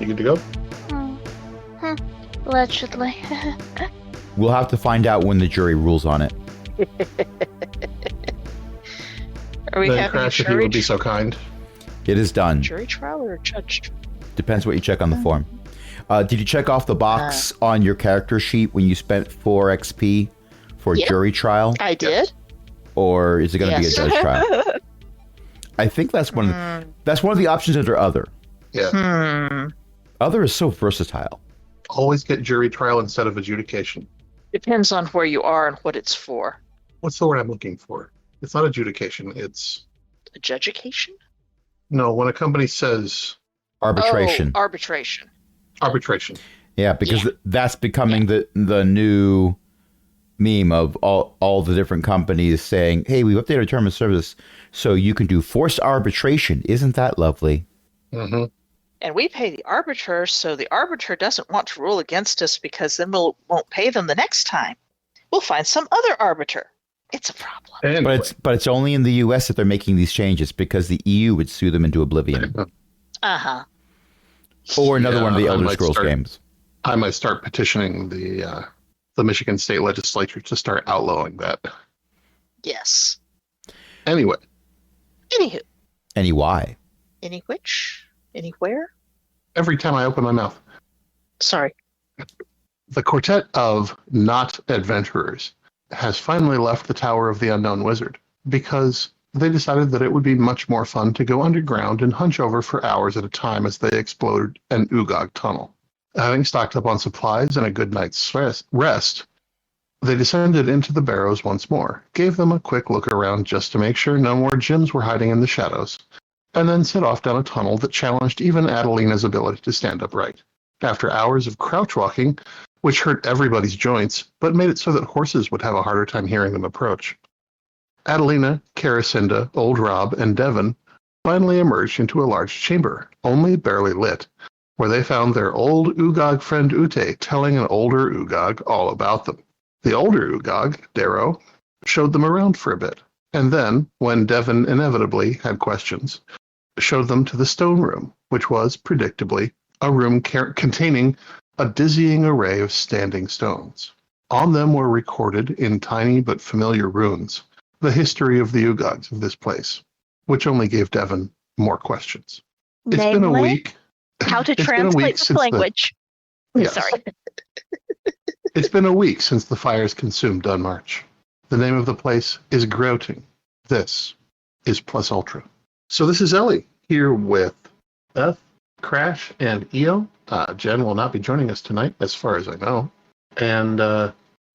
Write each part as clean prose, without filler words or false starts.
good to go? Hmm. Allegedly. We'll have to find out when the jury rules on it. Are we Then having Crash, a if you jury, would be so kind. It is done. jury trial or a judge? Depends what you check on the form. Did you check off the box on your character sheet when you spent 4 XP for Yeah. jury trial? I did. Or is it going to Yes. be a judge trial? I think that's one of the options under other. Yeah. Other is so versatile. Always get jury trial instead of adjudication. Depends on where you are and what it's for. What's the word I'm looking for? It's not adjudication. It's A judgication? no. When a company says Arbitration. Oh, arbitration. arbitration, Yeah, because that's becoming the new meme of all the different companies saying, hey, we've updated our term of service so you can do forced arbitration. Isn't that lovely? mm-hmm. And we pay the arbiter, so the arbiter doesn't want to rule against us because then we won't pay them the next time. We'll find some other arbiter. It's a problem. Anyway, But it's only in the U.S. that they're making these changes because the EU would sue them into oblivion. Uh-huh. Or another one of the I Elder might Scrolls start- games. I might start petitioning the Michigan State Legislature to start outlawing that. Yes. Anyway, Anywho. Any why? Any which? Anywhere? every time I open my mouth, Sorry. the quartet of not adventurers has finally left the Tower of the Unknown Wizard because they decided that it would be much more fun to go underground and hunch over for hours at a time as they explored an Ugog tunnel. Having stocked up on supplies and a good night's rest, they descended into the barrows once more, gave them a quick look around just to make sure no more gyms were hiding in the shadows, and then set off down a tunnel that challenged even Adelina's ability to stand upright. After hours of crouch walking, which hurt everybody's joints, but made it so that horses would have a harder time hearing them approach, Adelina, Caracinda, Old Rob, and Devon finally emerged into a large chamber, only barely lit, where they found their old Ugog friend Ute telling an older Ugog all about them. The older Ugog, Darrow, showed them around for a bit, and then, when Devon inevitably had questions, showed them to the stone room, which was, predictably, a room containing a dizzying array of standing stones. On them were recorded, in tiny but familiar runes, the history of the Ugogs of this place, which only gave Devon more questions. It's been a week. How to It's been a translate week this since language. Yes. Sorry. It's been a week since the fires consumed Dunmarch. The name of the place is Grouting. This is Plus Ultra. So this is Ellie here with Beth, Crash, and Eo. Jen will not be joining us tonight, as far as I know. And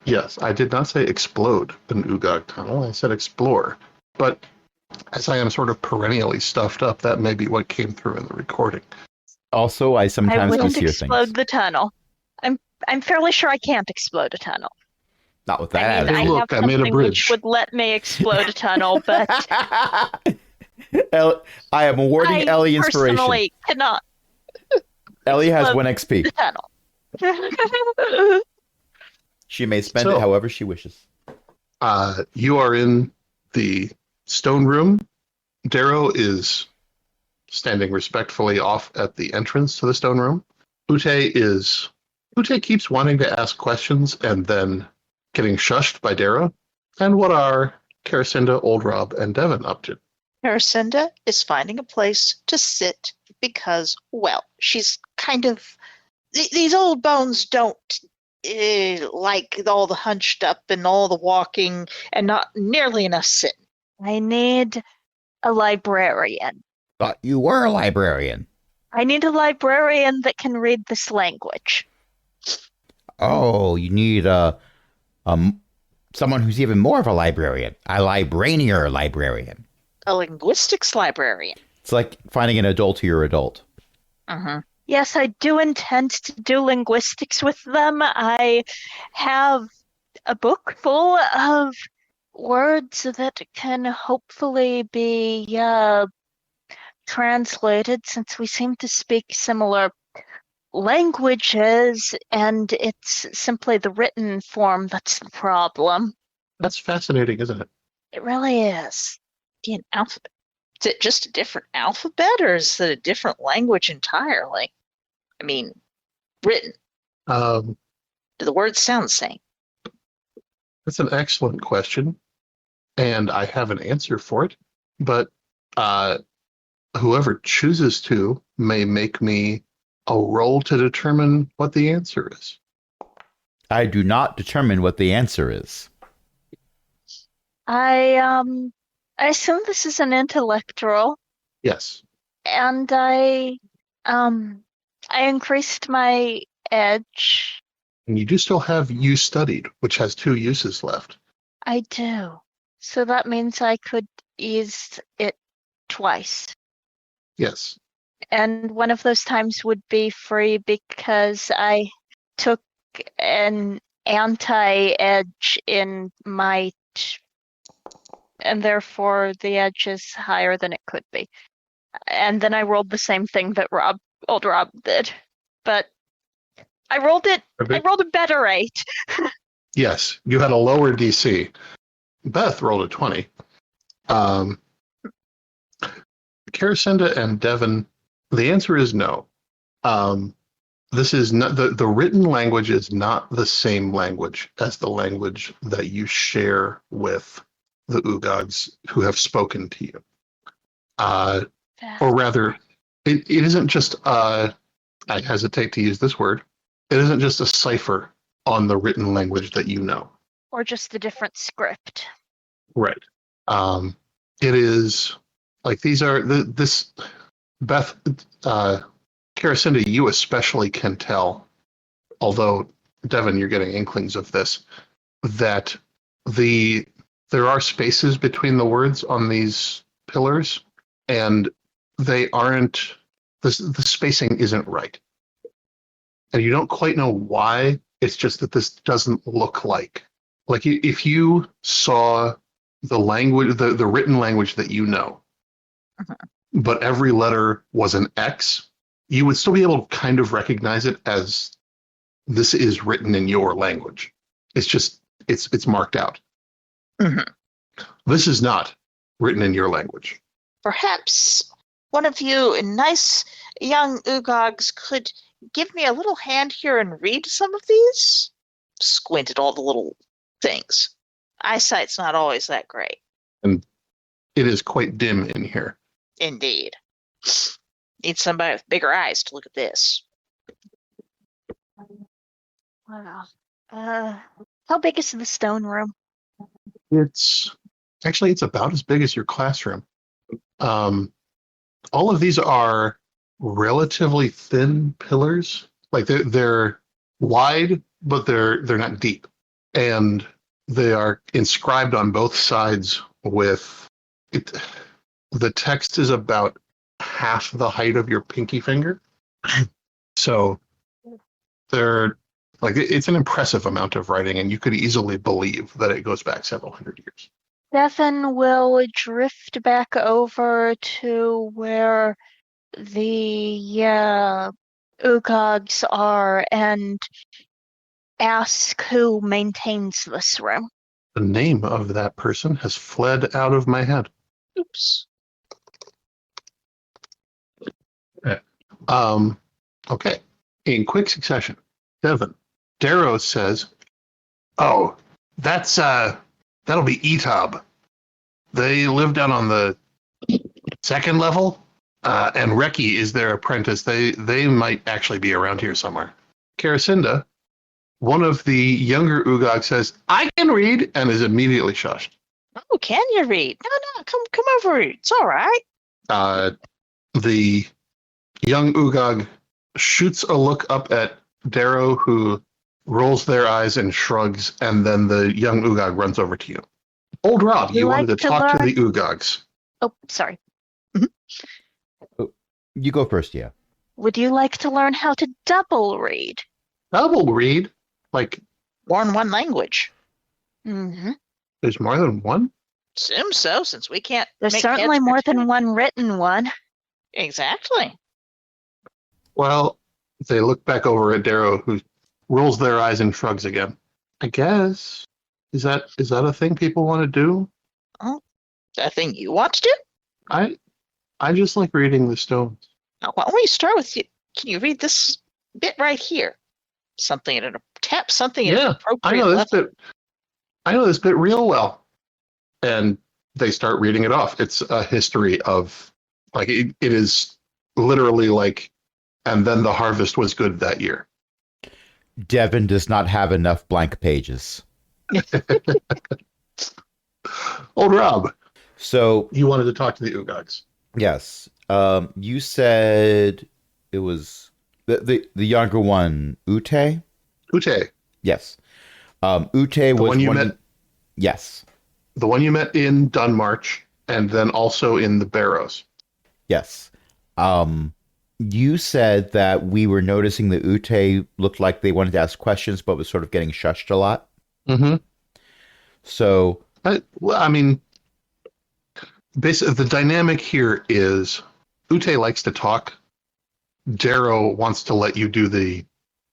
yes, I did not say explode an Ugog tunnel. I said explore. But as I am sort of perennially stuffed up, that may be what came through in the recording. Also, I I sometimes wouldn't mishear explode things. the tunnel. I'm fairly sure I can't explode a tunnel. Not with I that mean, I Hey, look, have I made a something bridge. which would let me explode a tunnel, but I am awarding I Ellie inspiration. personally cannot Ellie has explode 1 XP. the tunnel. She may spend So- it however she wishes. You are in the stone room. Darrow is standing respectfully off at the entrance to the stone room. Ute keeps wanting to ask questions and then getting shushed by Darrow. And what are Caracinda, Old Rob, and Devon up to? Caracinda is finding a place to sit because, well, she's kind of... These old bones don't like all the hunched up and all the walking and not nearly enough sitting. I need a librarian. Thought you were a librarian. I need a librarian that can read this language. Oh, you need someone who's even more of a librarian. A libranier librarian. A linguistics librarian. It's like finding an adult to your adult. Uh-huh. Yes, I do intend to do linguistics with them. I have a book full of words that can hopefully be translated since we seem to speak similar languages, and it's simply the written form that's the problem. That's fascinating, isn't it? It really is. Be an alphabet. Is it just a different alphabet or is it a different language entirely? I mean, written. Um, Do the words sound the same? that's an excellent question, and I have an answer for it. But whoever chooses to may make me a roll to determine what the answer is. I do not determine what the answer is. I assume this is an intellect roll, Yes. and I increased my edge. And you do still have you studied, which has 2 uses left. I do. So that means I could use it twice. Yes. And one of those times would be free because I took an anti-edge in might, and therefore the edge is higher than it could be. And then I rolled the same thing that old Rob did. But I rolled a better 8. Yes, you had a lower DC. Beth rolled a 20. Karacinda and Devon, the answer is no. This is not the written language is not the same language as the language that you share with the ugogs who have spoken to you. Or rather, it isn't just I hesitate to use this word. It isn't just a cipher on the written language that you know. Or just a different script. Right. It is like these are this Beth Karacinda, you especially can tell, although Devon, you're getting inklings of this, that there are spaces between the words on these pillars, and they aren't the spacing isn't right. And you don't quite know why. It's just that this doesn't look like if you saw the language, the written language that you know, but every letter was an X, you would still be able to kind of recognize it as this is written in your language. It's just it's marked out. Mm-hmm. This is not written in your language. Perhaps one of you nice young ugogs could give me a little hand here and read some of these? Squint at all the little things. Eyesight's not always that great. And it is quite dim in here. Indeed. Need somebody with bigger eyes to look at this. Wow. How big is the stone room? It's about as big as your classroom. All of these are relatively thin pillars. Like they're wide, but they're not deep, and they are inscribed on both sides with it. The text is about half the height of your pinky finger, so they're like it's an impressive amount of writing, and you could easily believe that it goes back several hundred years. Stefan will drift back over to where the ugogs are and ask who maintains this room. The name of that person has fled out of my head. Oops. Okay. In quick succession, Devon. Darrow says, "Oh, that's that'll be Etob. They live down on the 2nd level, and Reki is their apprentice. They might actually be around here somewhere." Karacinda, one of the younger ugogs, says, "I can read," and is immediately shushed. Oh, can you read? No, come over. It's all right. The young ugog shoots a look up at Darrow, who rolls their eyes and shrugs, and then the young ugog runs over to you. Old Rob, you wanted to talk to the ugogs. Oh, sorry. You go first, yeah. Would you like to learn how to double read? Double read? Like, More in one language. Mm-hmm. there's more than one? Assume so, since we can't. There's make certainly heads or more than tails. one written one. Exactly. Well, they look back over at Darrow, who rolls their eyes and shrugs again. I guess. Is that a thing people want to do? Is that a thing you want to do? I just like reading the stones. Now, why don't we start with you? Can you read this bit right here. Something at an tap something at Yeah, an appropriate I know this level. bit. I know this bit real well. And they start reading it off. It's a history of, like, it is literally like, and then the harvest was good that year. Devin does not have enough blank pages. Old Rob, So, you wanted to talk to the Ugogs. yes. You said it was the younger one, Ute? Ute, Yes. Ute was one you met. Yes. The one you met in Dunmarch, and then also in the Barrows. Yes. You said that we were noticing that Ute looked like they wanted to ask questions, but was sort of getting shushed a lot. Mm-hmm. So, I mean, basically, the dynamic here is Ute likes to talk. Darrow wants to let you do the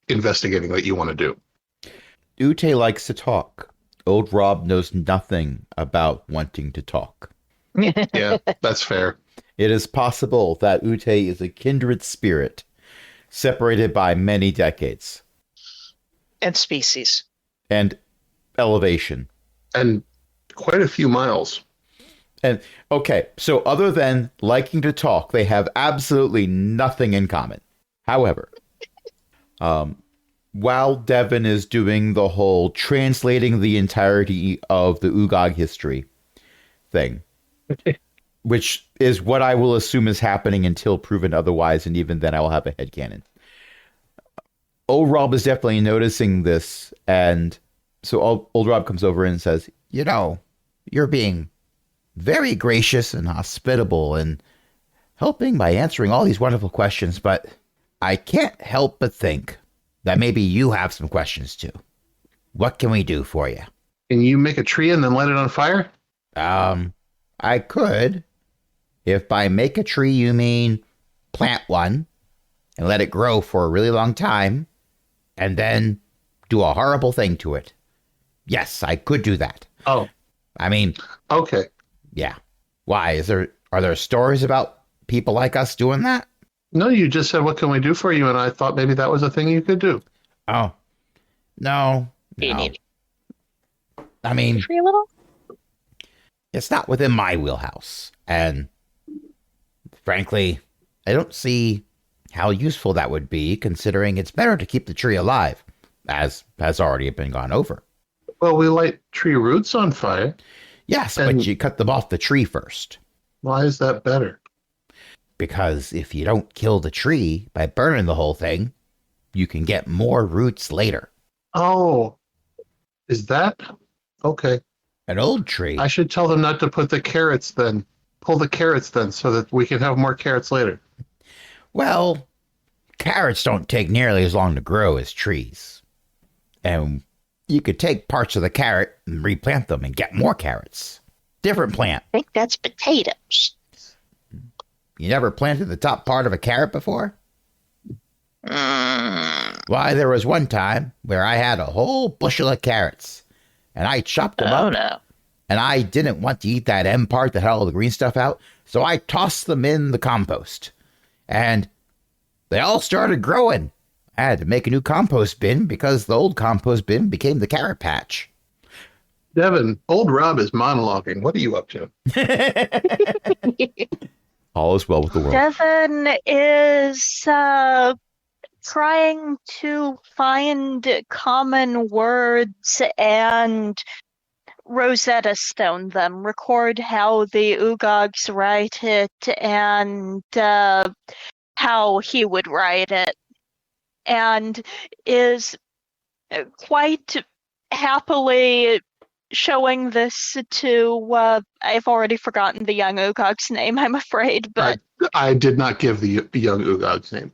investigating that you want to do. Ute likes to talk. Old Rob knows nothing about wanting to talk. Yeah, that's fair. It is possible that Ute is a kindred spirit, separated by many decades And species. and elevation. And quite a few miles. And okay, so other than liking to talk, they have absolutely nothing in common. However, while Devin is doing the whole translating the entirety of the Ugog history thing, which is what I will assume is happening until proven otherwise, and even then I will have a headcanon. Old Rob is definitely noticing this, and so old Rob comes over and says, "You know, you're being very gracious and hospitable and helping by answering all these wonderful questions, but I can't help but think that maybe you have some questions too. What can we do for you?" Can you make a tree and then light it on fire? I could. If by make a tree you mean plant one and let it grow for a really long time and then do a horrible thing to it. Yes, I could do that. Oh, I mean, okay. yeah. Why? Are there stories about people like us doing that? No, you just said, what can we do for you? And I thought maybe that was a thing you could do. Oh. No. I mean, Tree a little? it's not within my wheelhouse. And frankly, I don't see how useful that would be, considering it's better to keep the tree alive, as has already been gone over. Well, we light tree roots on fire. Yes, And- but you cut them off the tree first. Why is that better? Because if you don't kill the tree by burning the whole thing, you can get more roots later. Oh, is that? Okay. An old tree. I should tell them not to put the carrots then. Pull the carrots then so that we can have more carrots later. Well, carrots don't take nearly as long to grow as trees. And you could take parts of the carrot and replant them and get more carrots. Different plant. I think that's potatoes. You never planted the top part of a carrot before? Mm. Why, there was one time where I had a whole bushel of carrots, and I chopped them Oh up, no. and I didn't want to eat that end part that had all the green stuff out, so I tossed them in the compost. And they all started growing. I had to make a new compost bin because the old compost bin became the carrot patch. Devin, old Rob is monologuing. What are you up to? All is well with the world. Devin is trying to find common words and Rosetta Stone them, record how the Ugogs write it and how he would write it, and is quite happily showing this to, I've already forgotten the young Ugog's name, I'm afraid, but I did not give the young Ugog's name.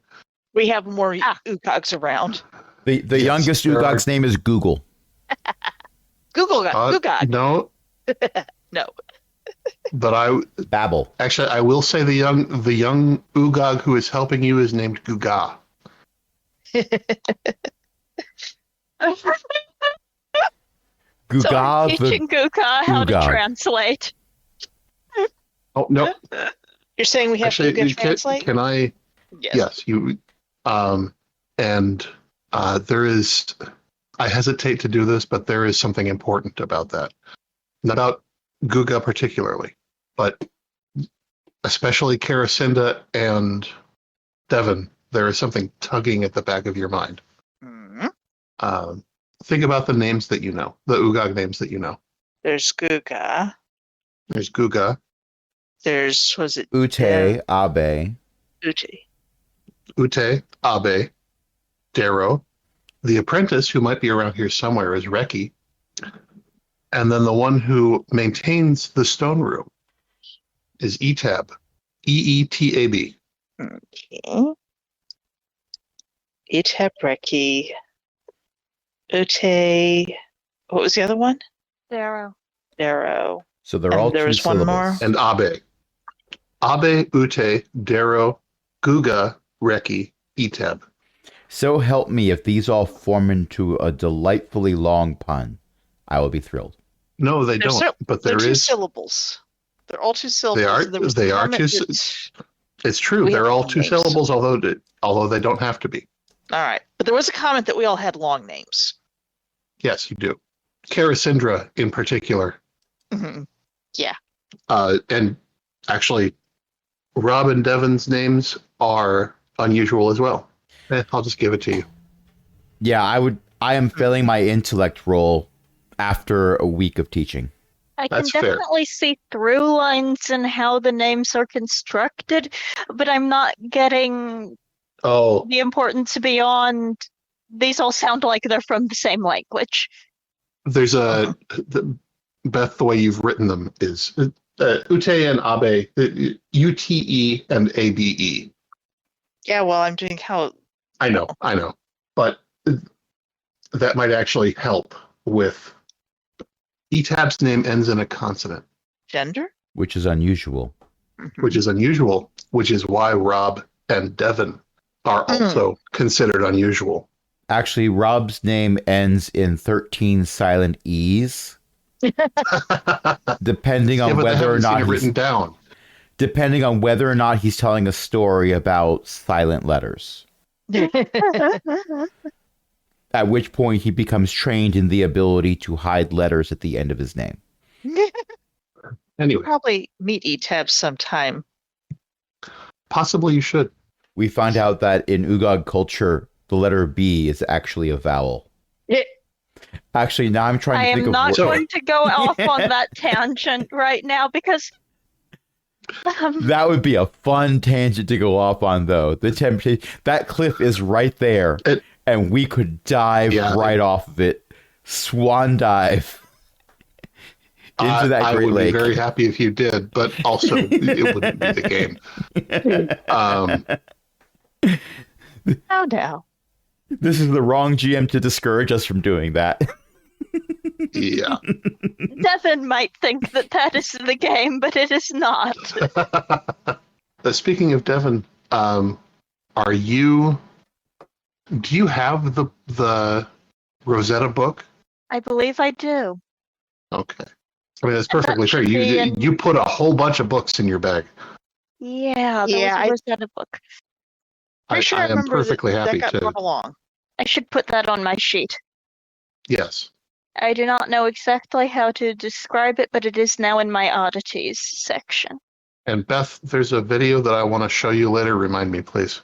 We have more ugogs around. The Yes, youngest there Ugog's name is Google. Ugog. No, No. but Babel. actually I will say the young Ugog who is helping you is named Guga. so I'm Guga teaching Guga how to Ugog. translate. Oh no, You're saying we have actually, to translate? can I? Yes. Yes, you. And there is, I hesitate to do this, but there is something important about that. Not about Guga particularly, but especially Karacinda and Devon, there is something tugging at the back of your mind. Think about the names that you know, the Ugog names that you know. There's Guga. There's Guga, Was it Ute, Abe. Ute? Abe, Darrow. The apprentice, who might be around here somewhere, is Reki. And then the one who maintains the stone room is Etab. Eetab. Okay. Etab, Reki, Ute. What was the other one? Darrow. Darrow. So they're And all there two was one syllables. And Abe. Abe, Ute, Darrow, Guga, Reki, Etab. So help me, if these all form into a delightfully long pun, I will be thrilled. No, they They're don't. But They're there two is. syllables. They're all two syllables. They are. and there was They the are comment two. that- It's true. We They're have all long two names. syllables, although they don't have to be. All right, but there was a comment that we all had long names. Yes, you do. Karasindra in particular. Mhm. And actually, Rob and Devon's names are unusual as well. I'll just give it to you. Yeah, I am failing my intellect roll after a week of teaching. I can That's fair. definitely see through lines and how the names are constructed, but I'm not getting Oh, the importance beyond these all sound like they're from the same language. there's Beth, the way you've written them is Ute and Abe, UTE and ABE. Yeah, well, I'm doing how. I know. But that might actually help with Etab's name ends in a consonant, Gender? Which is unusual. which is unusual, which is why Rob and Devon are also considered unusual. Actually, Rob's name ends in 13 silent E's, depending on Yeah, but I whether or haven't seen not it he's, written down. depending on whether or not he's telling a story about silent letters. At which point he becomes trained in the ability to hide letters at the end of his name. Anyway, Probably meet Etab sometime. possibly you should. We find out that in Ugog culture, the letter B is actually a vowel. Actually, now I'm trying I to think am of not So- going to go off on that tangent right now because That would be a fun tangent to go off on, though. The temptation, that cliff is right there, and we could dive right off of it, swan dive into that I great would lake. be very happy if you did, but also it wouldn't be the game. Oh, no. This is the wrong GM to discourage us from doing that. Yeah. Devin might think that that is the game, but it is not. Speaking of Devon, do you have the Rosetta book? I believe I do. Okay. I mean, that's And that perfectly fair. should be in- You put a whole bunch of books in your bag. Yeah, there Yeah, was a Rosetta book. Pretty sure I am remember perfectly that happy got to. brought along. I should put that on my sheet. Yes. I do not know exactly how to describe it, but it is now in my oddities section. And Beth, there's a video that I want to show you later. Remind me, please.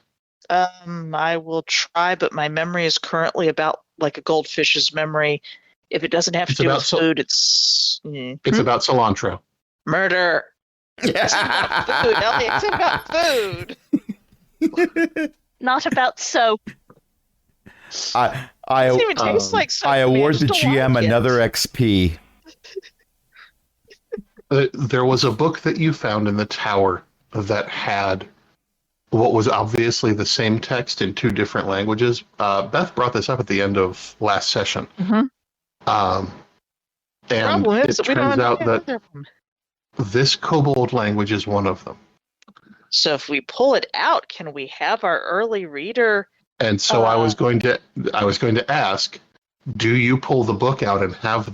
I will try, but my memory is currently about like a goldfish's memory. If it doesn't have to It's do about with so- food, it's It's about cilantro. murder. It's about food, Elliot. It's about food. Not about soap. I It doesn't even taste like soap. I to me. award the just don't GM like it. another XP. There was a book that you found in the tower that had what was obviously the same text in two different languages. Beth brought this up at the end of last session. Mhm. And Problem it is that we don't turns out understand that them. this kobold language is one of them. So if we pull it out, can we have our early reader? And so I was going to ask, do you pull the book out and have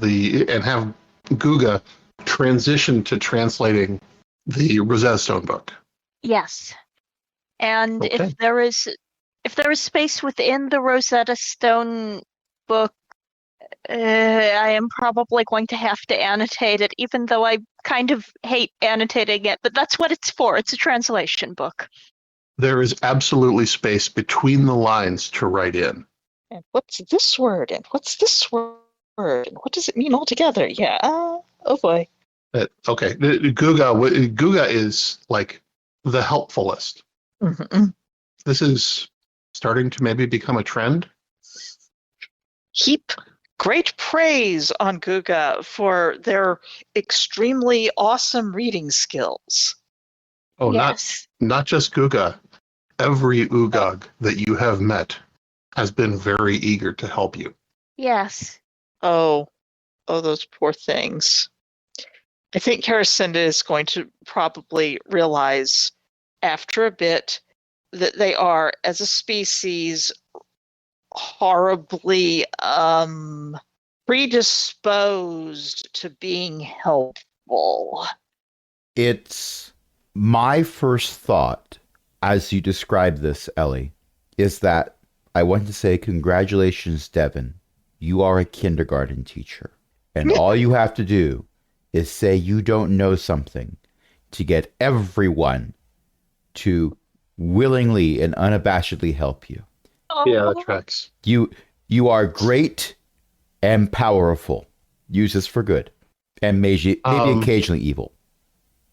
Guga transition to translating the Rosetta Stone book? Yes. And Okay. if there is If there is space within the Rosetta Stone book, I am probably going to have to annotate it, even though I kind of hate annotating it, but that's what it's for. It's a translation book. There is absolutely space between the lines to write in. And what's this word? And what's this word? And what does it mean altogether? Yeah. Oh boy. Okay, Guga is like the helpfulest. Mm-hmm. This is starting to maybe become a trend. Heap great praise on Guga for their extremely awesome reading skills. Oh, Yes. not just Guga. Every ugog that you have met has been very eager to help you. Yes. Oh, those poor things. I think Karacinda is going to probably realize after a bit that they are, as a species, horribly predisposed to being helpful. It's my first thought as you describe this, Ellie, is that I want to say congratulations, Devin. You are a kindergarten teacher. And all you have to do is say you don't know something to get everyone to willingly and unabashedly help you. Yeah, that tracks. You are great and powerful. Use this for good. And maybe occasionally evil.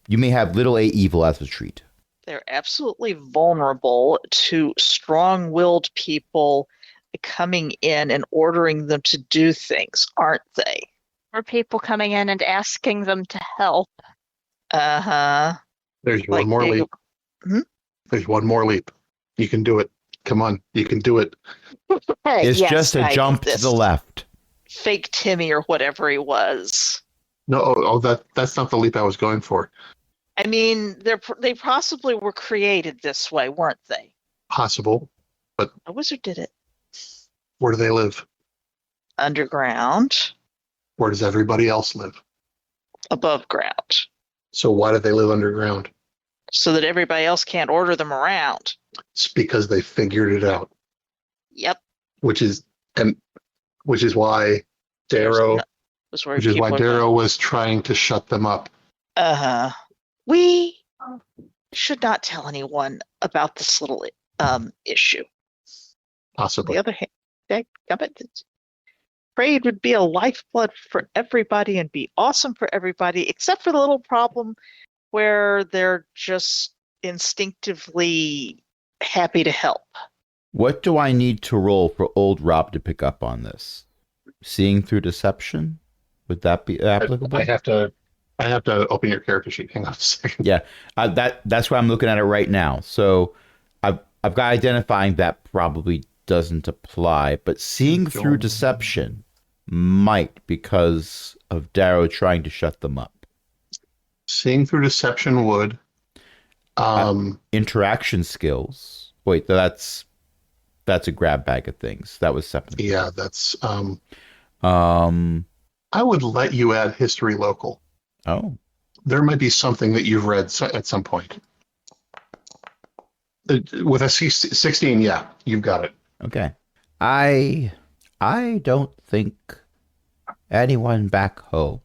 You may have little a evil as a treat. They're absolutely vulnerable to strong-willed people coming in and ordering them to do things, aren't they? Or people coming in and asking them to help. Uh-huh. There's one more leap. There's one more leap. You can do it. Come on, you can do it. It's just a jump to the left. Fake Timmy or whatever he was. No, that's not the leap I was going for. I mean, they possibly were created this way, weren't they? Possible, but A wizard did it. Where do they live? Underground. Where does everybody else live? Above ground. So why do they live underground? So that everybody else can't order them around. It's because they figured it out. Yep. Which is why Darrow was trying to shut them up. Uh-huh. We should not tell anyone about this little issue. Possibly. On the other hand, trade would be a lifeblood for everybody and be awesome for everybody, except for the little problem where they're just instinctively happy to help. What do I need to roll for old Rob to pick up on this? Seeing through deception? Would that be applicable? I have to open your character sheet. Hang on a second. Yeah, that's why I'm looking at it right now. So I've got identifying that probably doesn't apply, but seeing through deception might because of Darrow trying to shut them up. Seeing through deception would. Interaction skills. Wait, that's a grab bag of things. That was separate. Yeah, that's. I would let you add history local. Oh. There might be something that you've read at some point. With a 16, yeah, you've got it. Okay. I don't think anyone back home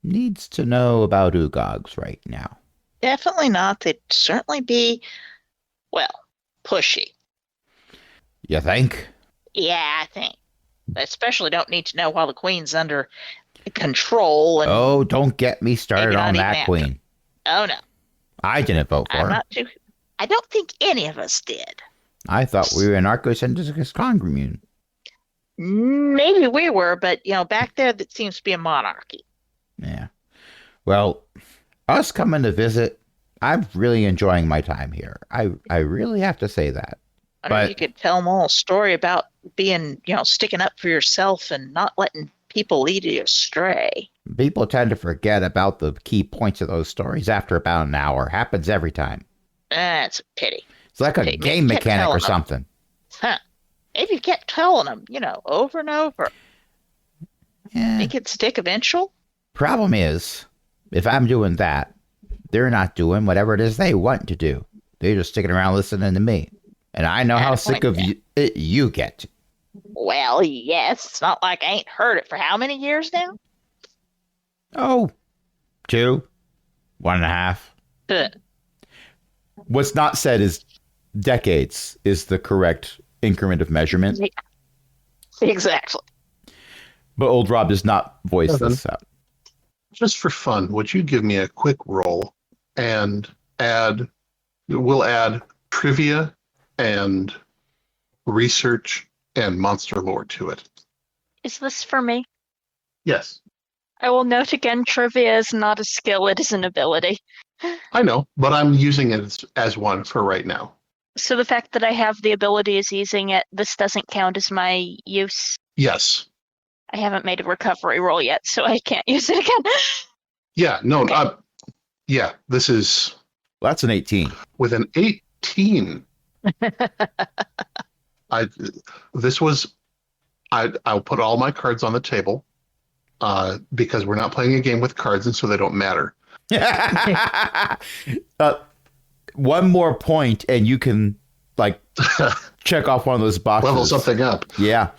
needs to know about ugogs right now. Definitely not. They'd certainly be, well, pushy. You think? Yeah, I think. They especially don't need to know while the queen's under control. And oh, don't get me started on that queen. Oh, no. I didn't vote for her. I don't think any of us did. I thought we were an arco-syndicus commune. Maybe we were, but, back there that seems to be a monarchy. Yeah. Well, us coming to visit, I'm really enjoying my time here. I really have to say that. I don't know if you could tell them all a story about being, sticking up for yourself and not letting people lead you astray. People tend to forget about the key points of those stories after about an hour. Happens every time. That's a pity. It's like a game mechanic or something. Huh. Maybe you kept telling them, over and over. Yeah. Think it'd stick eventual? Problem is, if I'm doing that, they're not doing whatever it is they want to do. They're just sticking around listening to me. And I know Add how a sick point of you get. Well, yes. It's not like I ain't heard it for how many years now? Oh, 2, 1.5. Huh. What's not said is decades is the correct increment of measurement. Exactly. But old Rob does not voice Evan. this out. Just for fun, would you give me a quick roll and we'll add trivia and research and monster lore to it. Is this for me? Yes, I will note again, trivia is not a skill, it is an ability. I know, but I'm using it as one for right now. So the fact that I have the ability is using it, this doesn't count as my use. Yes. I haven't made a recovery roll yet, so I can't use it again. Yeah, no, Okay. yeah, this is Well, that's an 18. with an 18. I'll put all my cards on the table because we're not playing a game with cards, and so they don't matter. One more point, and you can check off one of those boxes. Level something up. Yeah.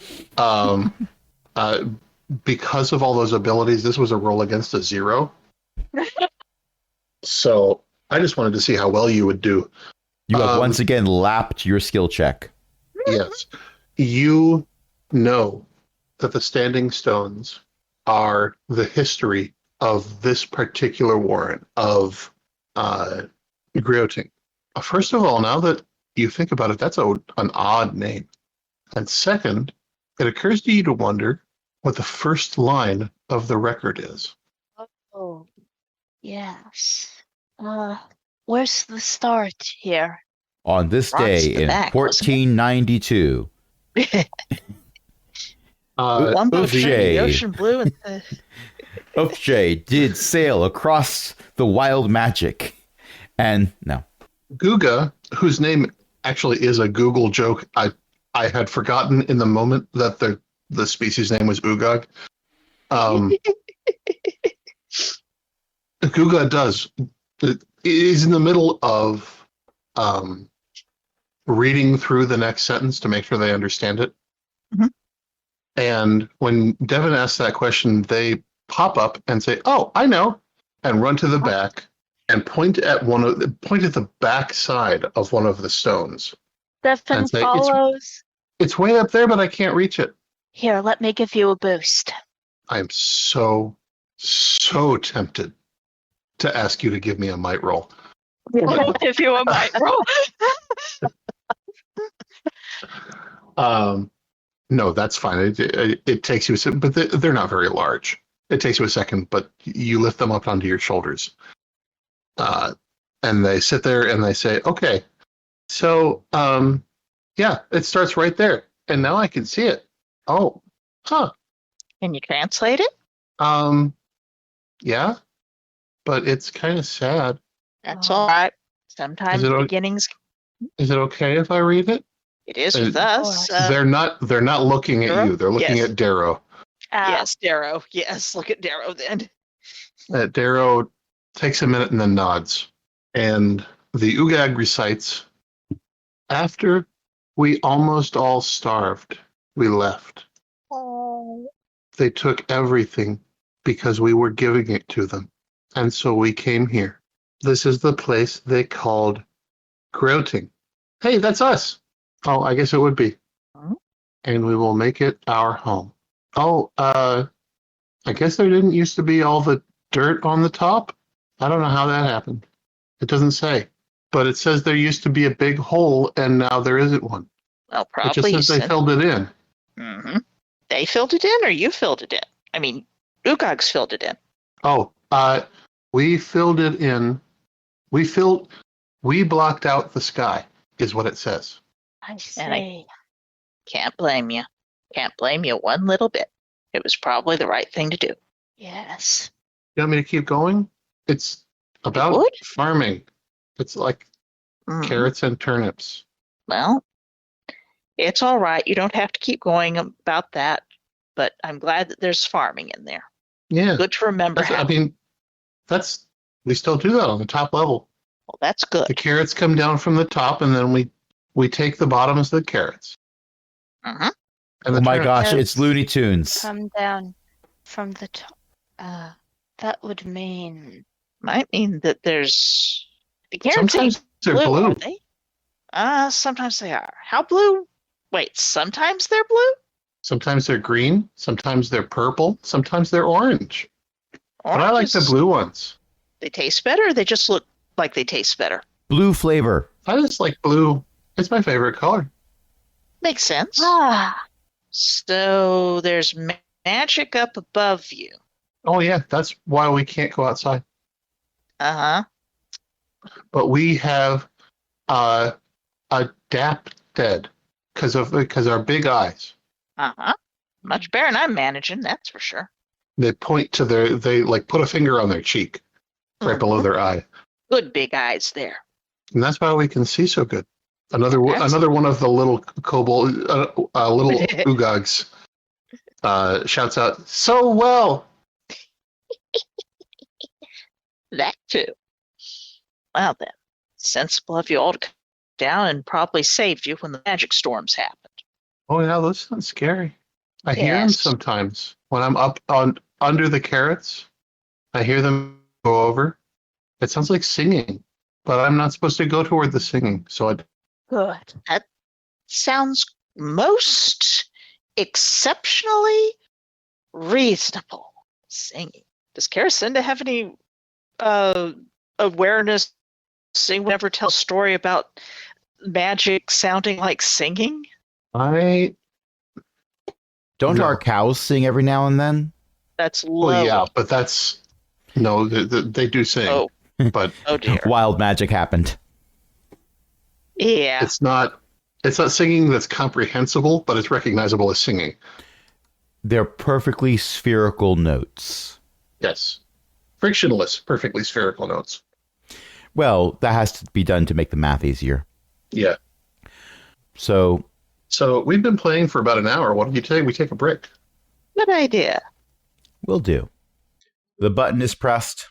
Because of all those abilities, this was a roll against a 0. So I just wanted to see how well you would do. You have once again lapped your skill check. Yes. You know that the Standing Stones are the history of this particular warrant of Grioting. First of all, now that you think about it, that's an odd name. And second, it occurs to you to wonder what the first line of the record is. Oh, yes. Where's the start here? On this Front's day the in back, wasn't it? 1492, One boat Oofshay. turned the ocean blue and Oofshay did sail across the wild magic. And no. Guga, whose name actually is a Google joke, I had forgotten in the moment that the species name was ugog. Guga is in the middle of reading through the next sentence to make sure they understand it. Mhm. And when Devin asks that question, they pop up and say, "Oh, I know," and run to the back and point at the back side of one of the stones. Stefan And say, follows. It's way up there, but I can't reach it. Here, let me give you a boost. I'm so tempted to ask you to give me a might roll. I'll give you a might roll. No, that's fine. It takes you a second, but they're not very large. It takes you a second, but you lift them up onto your shoulders. And they sit there and they say, "Okay, so yeah, it starts right there, and now I can see it." Oh, huh. Can you translate it? Yeah, but it's kind of sad. That's Oh. all right. Sometimes Is it beginnings. Is it okay if I read it? It is with us. They're not looking at Darrow? you. They're looking Yes. at Darrow. Yes, Darrow. Yes, look at Darrow then. Darrow takes a minute and then nods. And the Ugag recites, "After we almost all starved, we left. Oh. They took everything because we were giving it to them. And so we came here. This is the place they called Grioting. Hey, that's us. Oh, I guess it would be. Hmm? And we will make it our home. Oh, I guess there didn't used to be all the dirt on the top. I don't know how that happened. It doesn't say. But it says there used to be a big hole and now there isn't one. Well, It probably just you says they said. filled it in. Mm-hmm. They filled it in, or you filled it in? I mean, Ugogs filled it in. Oh, we filled it in. We blocked out the sky, is what it says. I see. And Can't blame you. Can't blame you one little bit. It was probably the right thing to do. Yes. You want me to keep going? It's about would? farming. It's like Mhm. carrots and turnips. Well, it's all right. You don't have to keep going about that. But I'm glad that there's farming in there. Yeah. Good to remember. We still do that on the top level. Well, that's good. The carrots come down from the top and then we we take the bottoms of the carrots. Uh-huh. And the Oh my turnips. gosh, Yes. it's Looney Tunes. Come down from the top. That would mean Might mean that there's the carrots Sometimes ain't they're blue, blue. are they? Sometimes they are. How blue? Wait, sometimes they're blue? Sometimes they're green. Sometimes they're purple. Sometimes they're orange. But I like the Oranges, blue ones. They taste better. Or they just look like they taste better. Blue flavor. I just like blue. It's my favorite color. Makes sense. ah. So there's magic up above you. Oh yeah, that's why we can't go outside. Uh-huh. But we have adapted because our big eyes. Uh-huh. Much better than I'm managing, that's for sure. They point to they like put a finger on their cheek, right below their eye, Good big eyes there. and that's why we can see so good. Another That's- another one of the little kobold, little ugogs, shouts out, "So well!" That too. Well then, sensible of you all to come down and probably saved you when the magic storms happened. Oh yeah, those sound scary. I hear them Yes. sometimes when I'm up on under the carrots. I hear them go over. It sounds like singing, but I'm not supposed to go toward the singing. So Good. Sounds most exceptionally reasonable. Singing. Does Karacinda have any awareness? Sing whenever tell a story about magic sounding like singing? I Don't No. our cows sing every now and then? That's low. well, yeah, but that's no, they do sing, Oh, but oh dear. Wild magic happened. Yeah. it's not singing that's comprehensible, but it's recognizable as singing. They're perfectly spherical notes. Yes, frictionless, perfectly spherical notes. Well, that has to be done to make the math easier. Yeah. So So we've been playing for about an hour. What do you say we take a break? Good idea. we'll do. The button is pressed.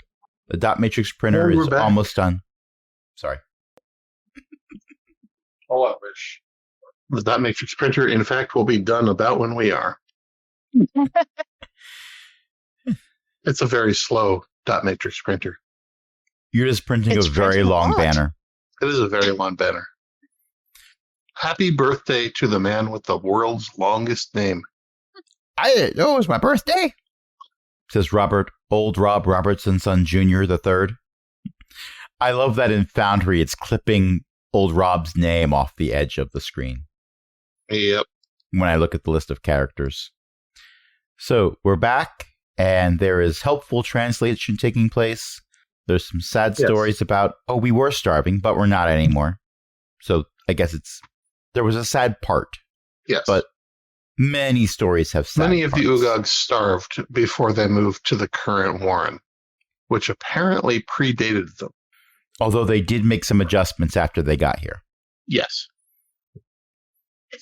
The dot matrix printer And we're is back. almost done. Sorry. Oh, I wish. The dot matrix printer, in fact, will be done about when we are. It's a very slow dot matrix printer. You're just printing It's a very printing a long lot. banner. It is a very long banner. Happy birthday to the man with the world's longest name. I didn't know it was my birthday, says old Rob Robertson son Jr. the third. I love that in Foundry it's clipping old Rob's name off the edge of the screen Yep. when I look at the list of characters. So we're back, and there is helpful translation taking place. There's some sad Yes. stories about, oh, we were starving, but we're not anymore. So I guess there was a sad part, Yes. but many stories have sad many of the parts. ugogs starved before they moved to the current warren, which apparently predated them. Although they did make some adjustments after they got here. Yes. A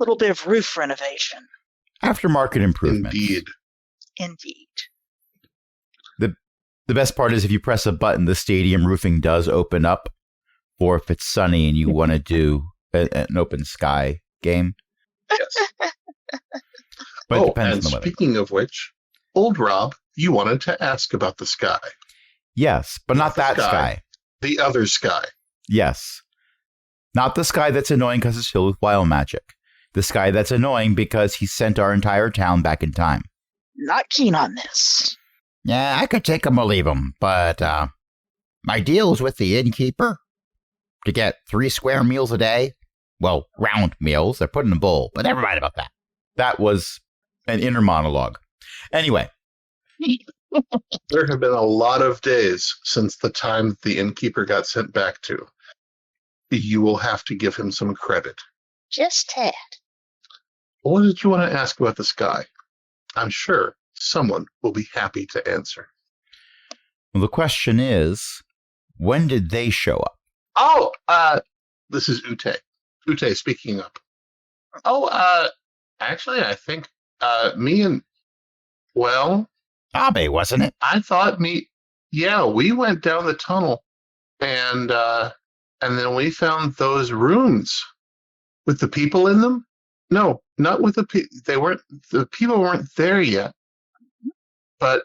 little bit of roof renovation. Aftermarket improvements. Indeed. Indeed. The best part is if you press a button, the stadium roofing does open up. Or if it's sunny and you want to do an open sky game. Yes. But it Oh, depends and on the weather. speaking of which, old Rob, you wanted to ask about the sky. Yes, but not that Sky. sky. The other sky. Yes. Not the sky that's annoying because it's filled with wild magic. The sky that's annoying because he sent our entire town back in time. Not keen on this. Yeah, I could take him or leave him, but my deal is with the innkeeper to get 3 square meals a day. Well, round meals. They're put in a bowl, but never mind about that. That was an inner monologue. Anyway, There have been a lot of days since the time the innkeeper got sent back to. You will have to give him some credit. Just tad. What did you want to ask about the sky? I'm sure someone will be happy to answer. well, the question is, when did they show up? Oh, this is Ute. Ute speaking up. Oh, actually, I think, well, Abe, wasn't it? I thought we went down the tunnel and And then we found those rooms with the people in them. No, not with the people. The people weren't there yet. But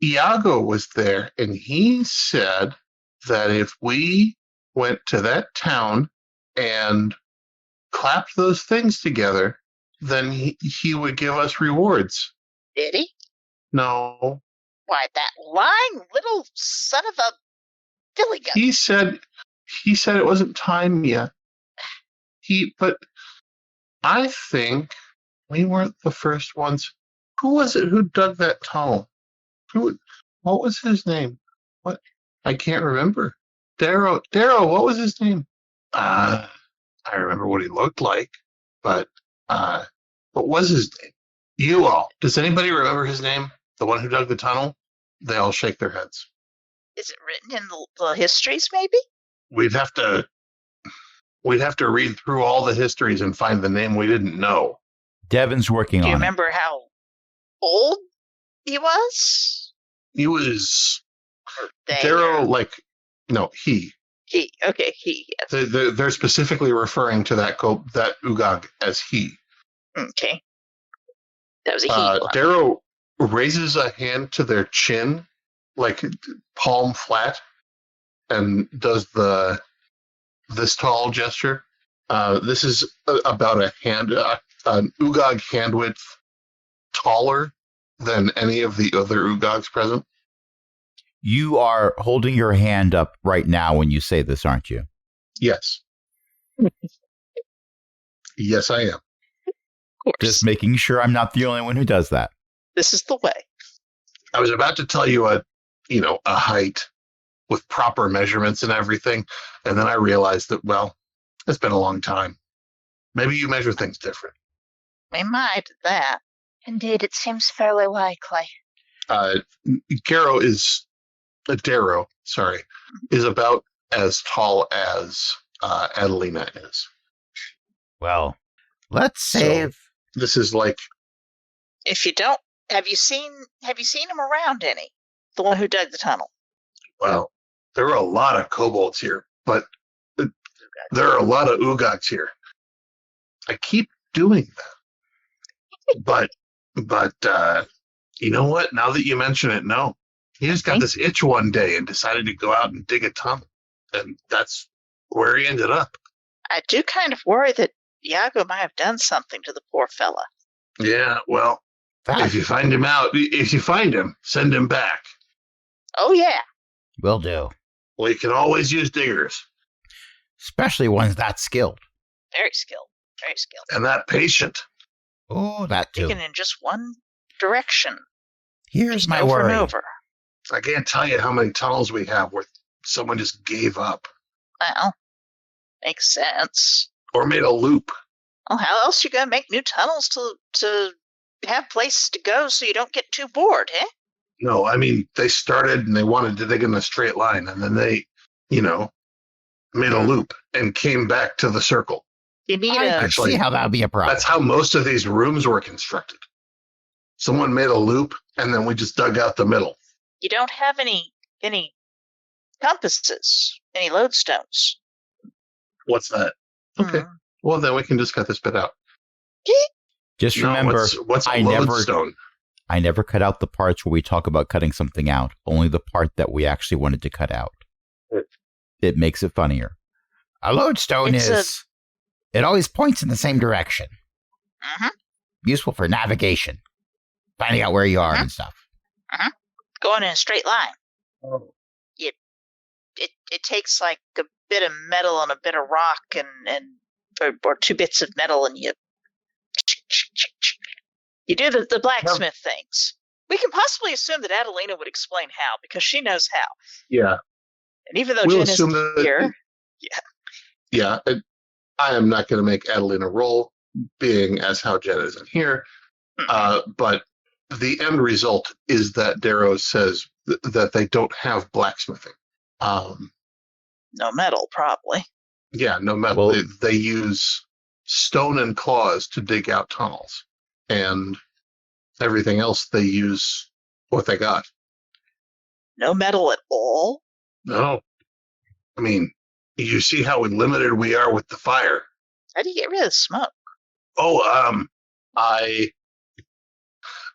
Iago was there, and he said that if we went to that town and clapped those things together, then he would give us rewards. Did he? No. Why, that lying little son of a billy goat. He said it wasn't time yet. But I think we weren't the first ones. Who was it who dug that tunnel? What was his name? What? I can't remember. Darrow, what was his name? I remember what he looked like, but what was his name? You all. Does anybody remember his name? The one who dug the tunnel? They all shake their heads. Is it written in the histories, maybe? We'd have to read through all the histories and find the name we didn't know. Devin's working Do on you it. remember how old he was? He was Or they? Darrow, no, he. He. Okay, he. Yes. They're specifically referring to that ugog as he. Okay. That was a he one. Darrow raises a hand to their chin, like palm flat, and does this tall gesture. This is about an ugog hand width taller than any of the other ugogs present. You are holding your hand up right now when you say this, aren't you? Yes. Yes, I am. Of course. Just making sure I'm not the only one who does that. This is the way. I was about to tell you a height with proper measurements and everything, and then I realized that, well, it's been a long time. Maybe you measure things different. We might do that. Indeed, it seems fairly likely. Darrow is about as tall as Adelina is. Well, let's save. So, this is like, If you don't, have you seen him around any? The one who dug the tunnel. well, there are a lot of kobolds here, but there are a lot of ugogs here. I keep doing that. But you know what? Now that you mention it, no. He just got this itch one day and decided to go out and dig a tunnel. And that's where he ended up. I do kind of worry that Iago might have done something to the poor fella. Yeah, well, if you find him, send him back. Oh, yeah. Will do. Well, you can always use diggers. Especially ones that skilled. Very skilled. Very skilled. And that patient. Oh, that too. Digging in just one direction. Here's my over worry. and over. I can't tell you how many tunnels we have where someone just gave up. Well, makes sense. Or made a loop. Well, how else you gonna make new tunnels to have places to go so you don't get too bored, eh? No, I mean, they started and they wanted to dig in a straight line, and then they, made a loop and came back to the circle. You need I a can see how that would be a problem. That's how most of these rooms were constructed. Someone made a loop, and then we just dug out the middle. you don't have any compasses, any lodestones. What's that? Okay. Hmm. Well, then we can just cut this bit out. Just No, remember, what's a I never lodestone? I never cut out the parts where we talk about cutting something out. Only the part that we actually wanted to cut out. It makes it funnier. A lodestone it always points in the same direction. Mm-hmm. Useful for navigation, finding out where you are and stuff. Going in a straight line. Oh. It takes like a bit of metal and a bit of rock or two bits of metal, and you do the blacksmith things. We can possibly assume that Adelina would explain how, because she knows how. Yeah. And even though We'll Jen assume isn't that- here, Yeah. I am not going to make Adelina roll, being as how Jen isn't here. But the end result is that Darrow says that they don't have blacksmithing. no metal, probably. Yeah, no metal. Well- They use stone and claws to dig out tunnels. And everything else, they use what they got. No metal at all. No. I mean, You see how limited we are with the fire. How do you get rid of the smoke? Oh,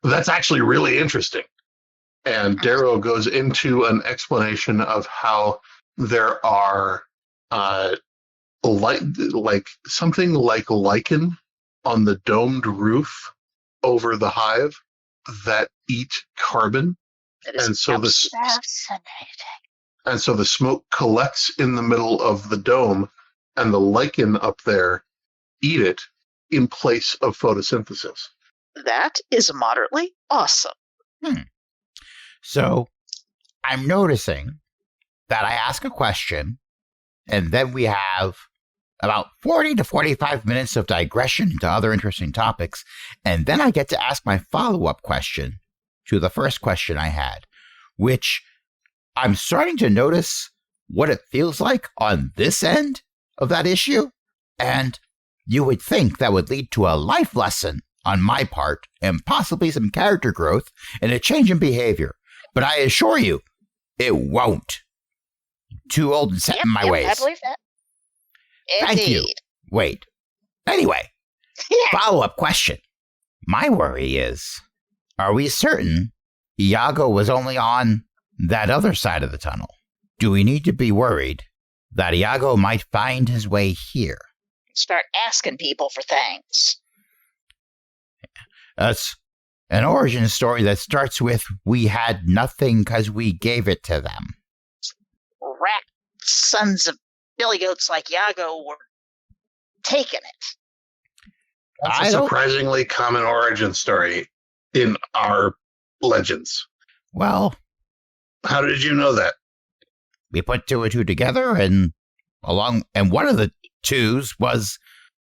that's actually really interesting. And Darrow goes into an explanation of how there are like something like lichen on the domed roof over the hive that eat carbon, That is and so Fascinating. the smoke collects in the middle of the dome, and the lichen up there eat it in place of photosynthesis. That is moderately awesome. So I'm noticing that I ask a question, and then we have about 40 to 45 minutes of digression into other interesting topics, and then I get to ask my follow-up question to the first question I had, which I'm starting to notice what it feels like on this end of that issue, and you would think that would lead to a life lesson on my part, and possibly some character growth and a change in behavior. But I assure you, it won't. Too old and set in my ways. I believe that. Thank you. Indeed. Wait. Anyway, follow-up question. My worry is, are we certain Iago was only on that other side of the tunnel? Do we need to be worried that Iago might find his way here? Start asking people for things. That's an origin story that starts with, we had nothing because we gave it to them. Rat sons of billy goats like Iago were taking it. That's a surprisingly common origin story in our legends. Well, how did you know that? We put two and two together, and one of the twos was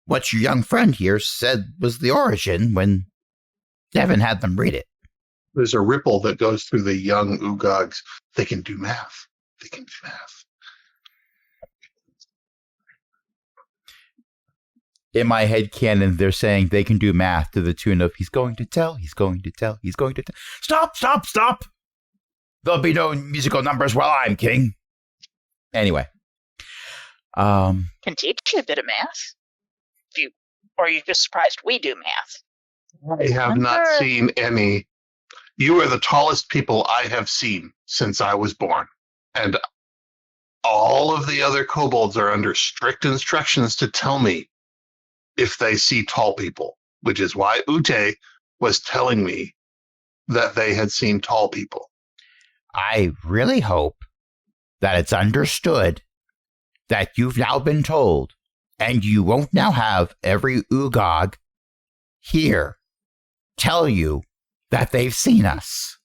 what your young friend here said was the origin when Devin had them read it. There's a ripple that goes through the young ugogs. They can do math. They can do math. In my head canon, they're saying they can do math to the tune of, he's going to tell, he's going to tell, he's going to tell. Stop, stop, stop! There'll be no musical numbers while I'm king. Anyway. Can teach you a bit of math. Or you're just surprised we do math. I have not seen any. You are the tallest people I have seen since I was born. And all of the other kobolds are under strict instructions to tell me if they see tall people, which is why Ute was telling me that they had seen tall people. I really hope that it's understood that you've now been told, and you won't now have every ugog here tell you that they've seen us.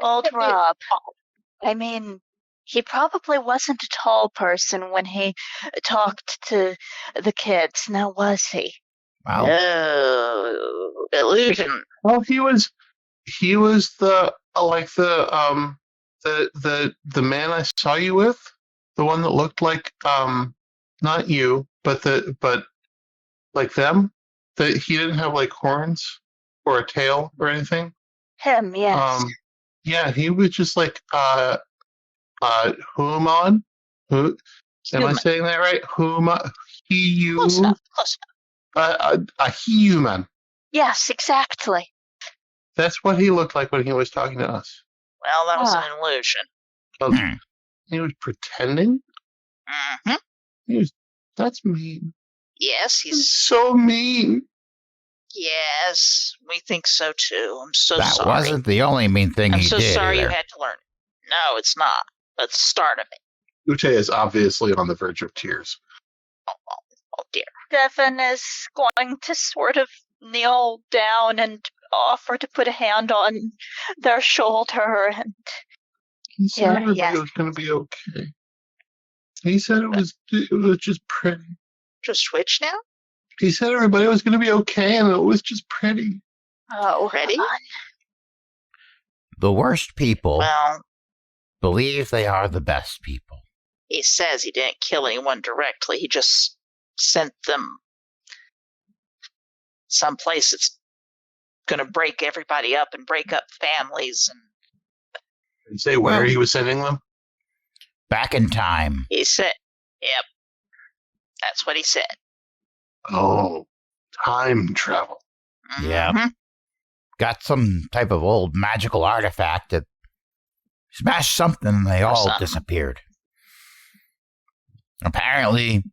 Old Rob, I mean, he probably wasn't a tall person when he talked to the kids, now was he? Wow. Oh, illusion. Well, he was the the man I saw you with, the one that looked like not you, but like them. That he didn't have like horns or a tail or anything. Him, yes. Yeah, he was just like Human. Who am I saying that right? Human. Close enough. Close enough. A human. Yes, exactly. That's what he looked like when he was talking to us. Well, that was an illusion. He was pretending? Mm-hmm. That's mean. Yes, he's so mean. Yes, we think so too. I'm so sorry. That wasn't the only mean thing he did. I'm so sorry either. you had to learn it. No, it's not. That's the start of it. Ute is obviously on the verge of tears. Oh dear. Devin is going to sort of kneel down and offer to put a hand on their shoulder, and he said everybody was going to be okay. He said it was just pretty. Just switch now? He said everybody was going to be okay, and it was just pretty. Oh, pretty? The worst people Well, believe they are the best people. he says he didn't kill anyone directly. He just sent them someplace that's going to break everybody up and break up families. Did he say where he was sending them? Back in time. He said, yep. That's what he said. Oh, time travel. Yeah. Mhm. Got some type of old magical artifact that smashed something and they all something. disappeared. Apparently,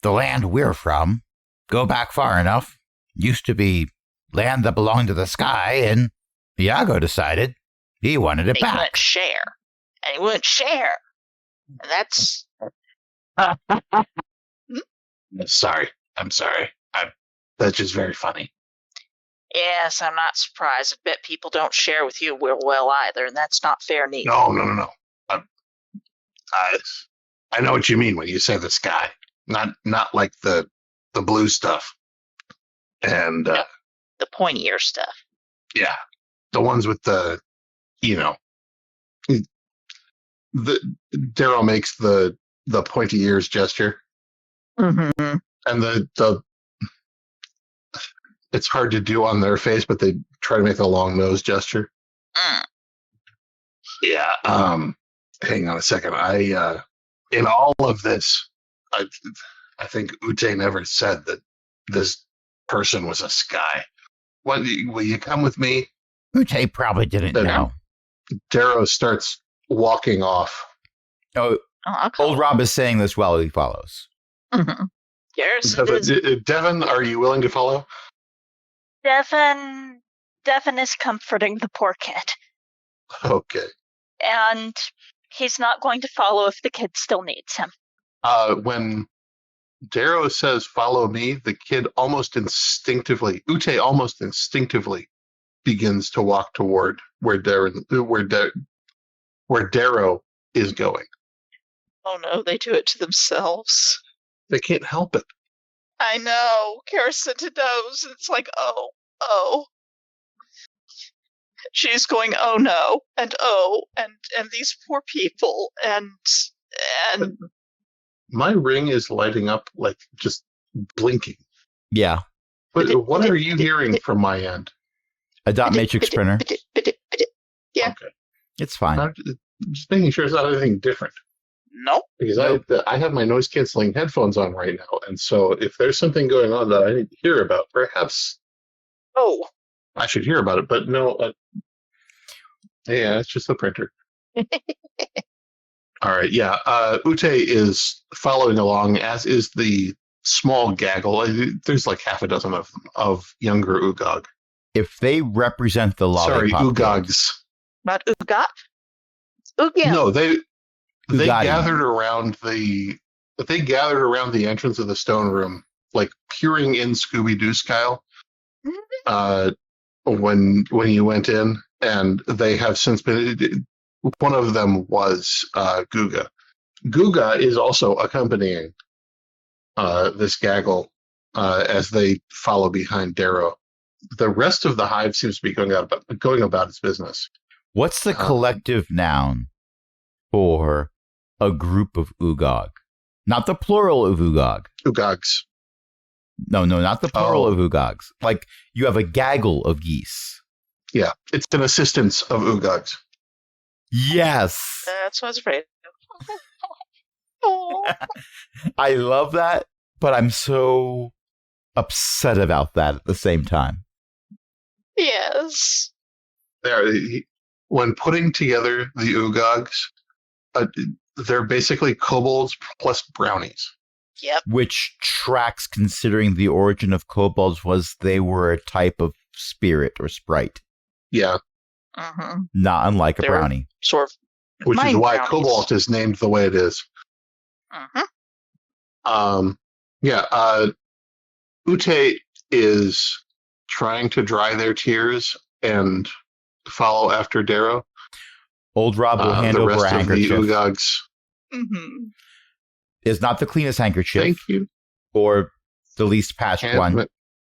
the land we're from, go back far enough, used to be land that belonged to the Sky, and Iago decided he wanted it He back. wouldn't share. And he wouldn't share. And that's... Sorry. I'm sorry. That's just very funny. Yes, I'm not surprised. I bet people don't share with you well either, and that's not fair neither. No. I know what you mean when you say the Sky. Not like the blue stuff. And The pointy ear stuff. yeah, the ones with the, Darrow makes the pointy ears gesture, Mm-hmm. and the it's hard to do on their face, but they try to make a long nose gesture. Mm. Yeah. Hang on a second. In all of this, I think Ute never said that this person was a Sky. Will you come with me? Ute probably didn't know. Darrow starts walking off. Oh, old Rob is saying this while he follows. Mm-hmm. Devin, are you willing to follow? Devin is comforting the poor kid. Okay. And he's not going to follow if the kid still needs him. When Darrow says, "Follow me," the kid Ute almost instinctively begins to walk toward where Darrow is going. Oh no, they do it to themselves. They can't help it. I know. Carissa knows. It's like, oh. She's going, oh no, and these poor people, and My ring is lighting up, like just blinking. Yeah. What are you hearing from my end? A dot matrix printer. Yeah. Okay. It's fine. I'm just making sure it's not anything different. Nope. Because I have my noise canceling headphones on right now, and so if there's something going on that I need to hear about, perhaps I should hear about it. But no, yeah, it's just the printer. All right, yeah. Ute is following along, as is the small gaggle. There's like half a dozen of them, of younger Ugog. If they represent the Sorry, lollipop Ugogs. Not Ugot? Ugya. No, they Ugadi. gathered around the entrance of the stone room, like peering in Scooby-Doo style. When you went in, and they have since been. One of them was Guga. Guga is also accompanying this gaggle as they follow behind Darrow. The rest of the hive seems to be going about its business. What's the collective noun for a group of Ugog? Not the plural of Ugog. Ugogs. No, not the plural of Ugogs. Like, you have a gaggle of geese. Yeah, it's an assistance of Ugogs. Yes. That's what I was afraid of. Oh. I love that, but I'm so upset about that at the same time. Yes. When putting together the Ugogs, they're basically kobolds plus brownies. Yep. Which tracks, considering the origin of kobolds was they were a type of spirit or sprite. Yeah. Mm-hmm. Not unlike a They were brownie. Sort of. Which is mind why brownies. Cobalt is named the way it is. Mm-hmm. Ute is trying to dry their tears and follow after Darrow. Old Rob will hand the over rest a of the handkerchief. Ugogs. Mm-hmm. Is not the cleanest handkerchief Thank you. or the least patched one.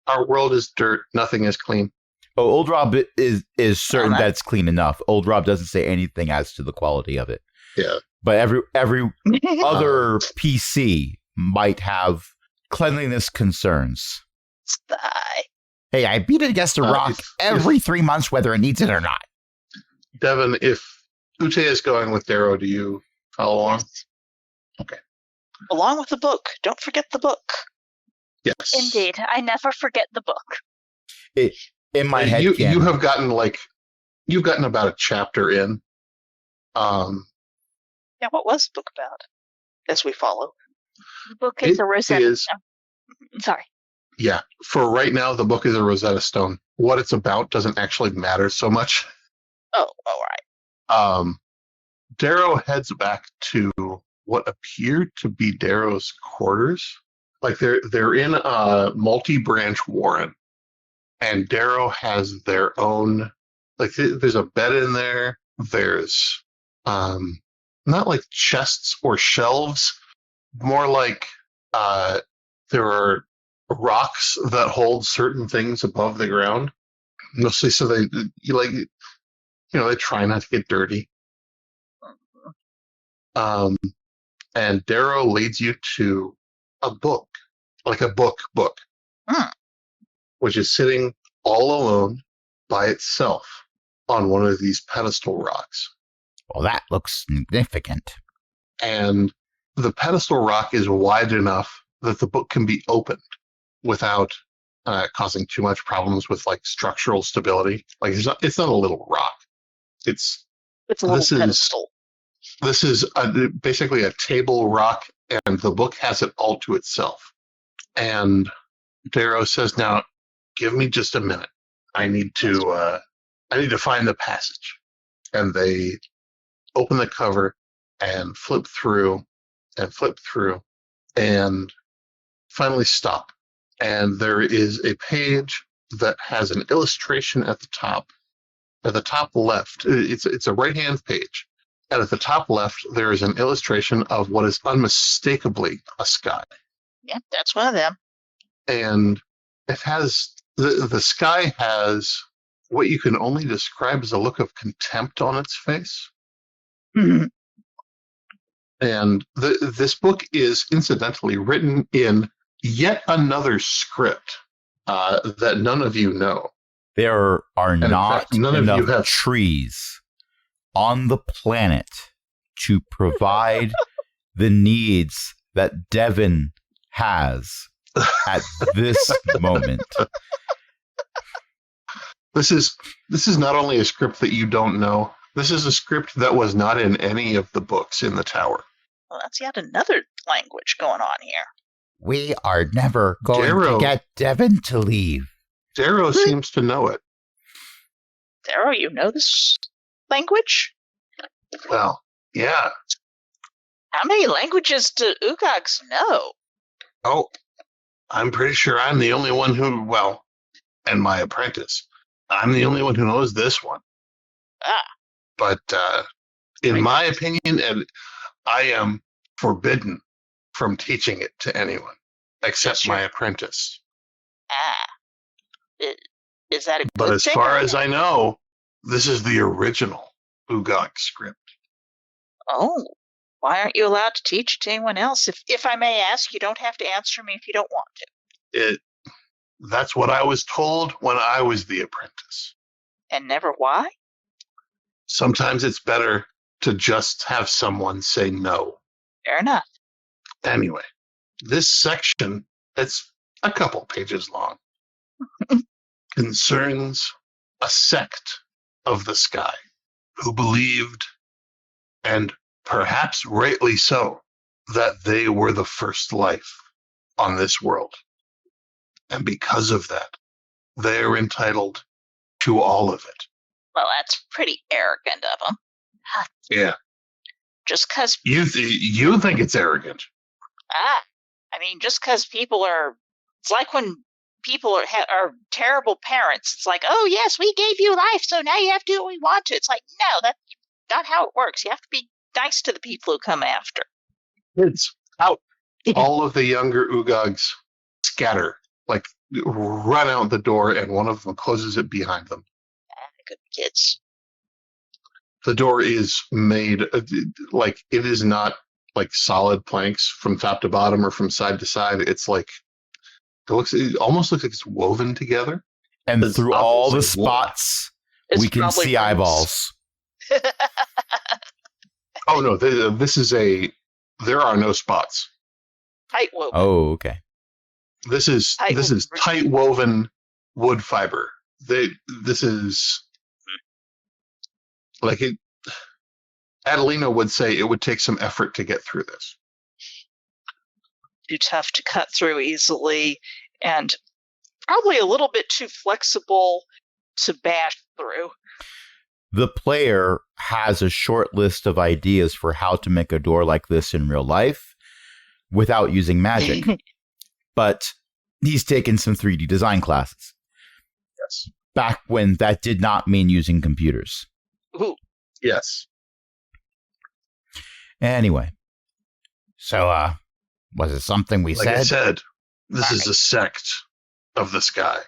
Our world is dirt. Nothing is clean. Oh, Old Rob is certain Alright. that it's clean enough. Old Rob doesn't say anything as to the quality of it. Yeah. But every other PC might have cleanliness concerns. Sky. Hey, I beat it against a rock if- every 3 months, whether it needs it or not. Devin, if Ute is going with Darrow. Do you follow along? Okay. Along with the book. Don't forget the book. Yes. Indeed, I never forget the book. In my head, you have gotten you've gotten about a chapter in. Yeah, what was the book about? As we follow. The book is It a Rosetta is- Stone. Sorry. Yeah, for right now, the book is a Rosetta Stone. What it's about doesn't actually matter so much. Oh, all right. Darrow heads back to what appear to be Darrow's quarters. Like they're in a multi-branch warren, and Darrow has their own. Like there's a bed in there. There's not like chests or shelves, more like there are rocks that hold certain things above the ground. Mostly so they try not to get dirty. And Darrow leads you to a book, like a book, which is sitting all alone by itself on one of these pedestal rocks. Well, that looks significant. And the pedestal rock is wide enough that the book can be opened without causing too much problems with like structural stability. Like it's not a little rock. It's a little pedestal. This is basically a table rock, and the book has it all to itself. And Darrow says, "Now, give me just a minute. I need to find the passage." And they open the cover and flip through, and finally stop. And there is a page that has an illustration at the top. At the top left, it's a right-hand page. And at the top left, there is an illustration of what is unmistakably a sky. Yeah, that's one of them. And it has the sky has what you can only describe as a look of contempt on its face. Mhm. And this book is incidentally written in yet another script that none of you know. There are in not fact, none of you enough have- trees on the planet to provide the needs that Devin has at this moment. This is not only a script that you don't know. This is a script that was not in any of the books in the tower. Well, that's yet another language going on here. We are never going Darrow. to get Devin to leave. Darrow seems to know it. Darrow, you know this language? Well, yeah. How many languages do ugogs know? Oh, I'm pretty sure I'm the only one who, and my apprentice, I'm the only one who knows this one. Ah. But in my opinion, and I am forbidden from teaching it to anyone except Sure. my apprentice. Is that a good But as thing? far as I know, this is the original Ugog script. Oh, why aren't you allowed to teach it to anyone else? If I may ask, you don't have to answer me if you don't want to. That's what I was told when I was the apprentice. And never why? Sometimes it's better to just have someone say no. Fair enough. Anyway, this section, it's a couple pages long, concerns a sect of the sky who believed, and perhaps rightly so, that they were the first life on this world. And because of that, they are entitled to all of it. Well, that's pretty arrogant of them. Yeah. Just because, You think it's arrogant. I mean, just because people are, it's like when people are terrible parents. It's like, oh, yes, we gave you life, so now you have to do what we want to. It's like, no, that's not how it works. You have to be nice to the people who come after. It's out. All of the younger Ugogs scatter, like run out the door, and one of them closes it behind them. Good kids. The door is made like it is not like solid planks from top to bottom or from side to side. It's like it almost looks like it's woven together. And It's through all the obviously wood. spots, It's we can probably see roots. eyeballs. Oh no, this is a. There are no spots. Tight woven. Oh, okay. This is tight woven wood fiber. This is like it. Adelina would say it would take some effort to get through this. Too tough to cut through easily, and probably a little bit too flexible to bash through. The player has a short list of ideas for how to make a door like this in real life without using magic. But he's taken some 3D design classes. Yes. Back when that did not mean using computers. Ooh. Yes. Anyway. So, was it something we Like I said, this is a sect of the Skai.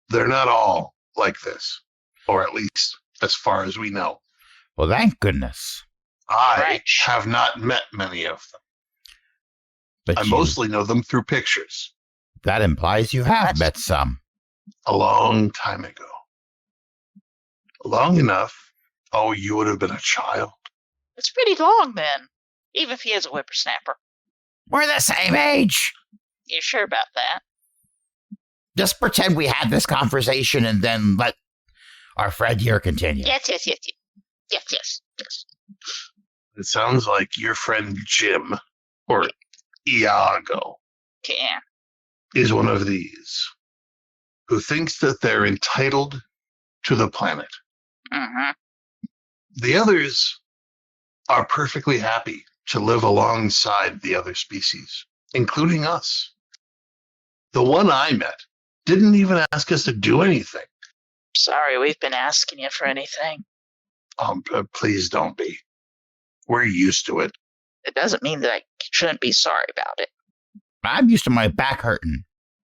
They're not all like this, or at least as far as we know. Well, thank goodness. I have not met many of them. But I mostly know them through pictures. That implies you have met some. A long time ago. Long enough. Oh, you would have been a child. It's pretty long then, even if he is a whippersnapper. We're the same age. You sure about that? Just pretend we had this conversation and then let our friend here continue. Yes. It sounds like your friend Jim, or Iago, Yeah. is one of these who thinks that they're entitled to the planet. Mm-hmm. The others are perfectly happy to live alongside the other species, including us. The one I met didn't even ask us to do anything. Sorry, we've been asking you for anything. Please don't be. We're used to it. It doesn't mean that I shouldn't be sorry about it. I'm used to my back hurting.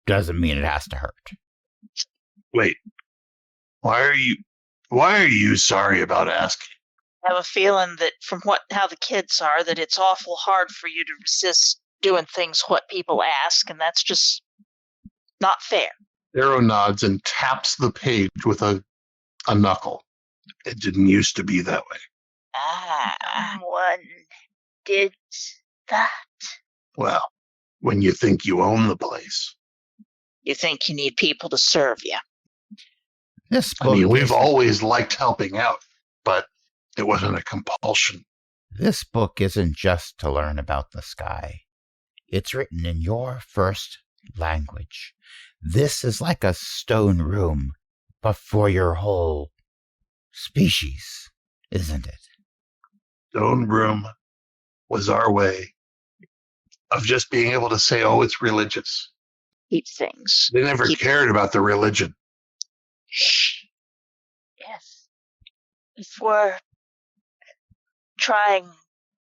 Doesn't mean it has to hurt. Wait. Why are you sorry about asking? I have a feeling that from how the kids are, that it's awful hard for you to resist doing things what people ask, and that's just not fair. Arrow nods and taps the page with a knuckle. It didn't used to be that way. Someone did that. Well, when you think you own the place. You think you need people to serve you. This I book mean, we've isn't- always liked helping out, but it wasn't a compulsion. This book isn't just to learn about the sky. It's written in your first language. This is like a stone room, but for your whole species, isn't it? Stone Room was our way of just being able to say, oh, it's religious. Keep things. They never cared about the religion. Yes. If we're trying to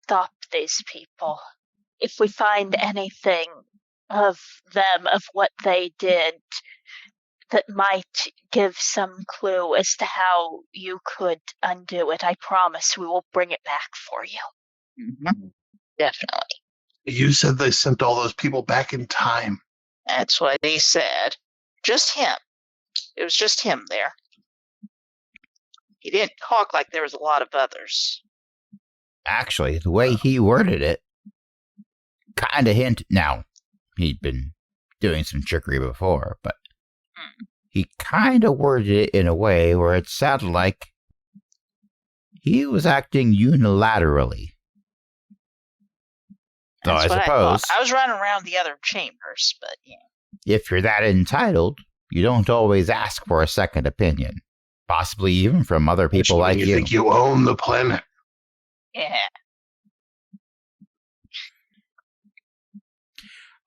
stop these people, if we find anything of them, of what they did, that might give some clue as to how you could undo it, I promise we will bring it back for you. Mm-hmm. Definitely. You said they sent all those people back in time. That's what he said. Just him. It was just him there. He didn't talk like there was a lot of others. Actually, the way he worded it kind of hinted. Now, he'd been doing some trickery before, but he kind of worded it in a way where it sounded like he was acting unilaterally. Though I That's what suppose I was running around the other chambers, but yeah. if you're that entitled, you don't always ask for a second opinion. Possibly even from other people like you you. think you own the planet. Yeah.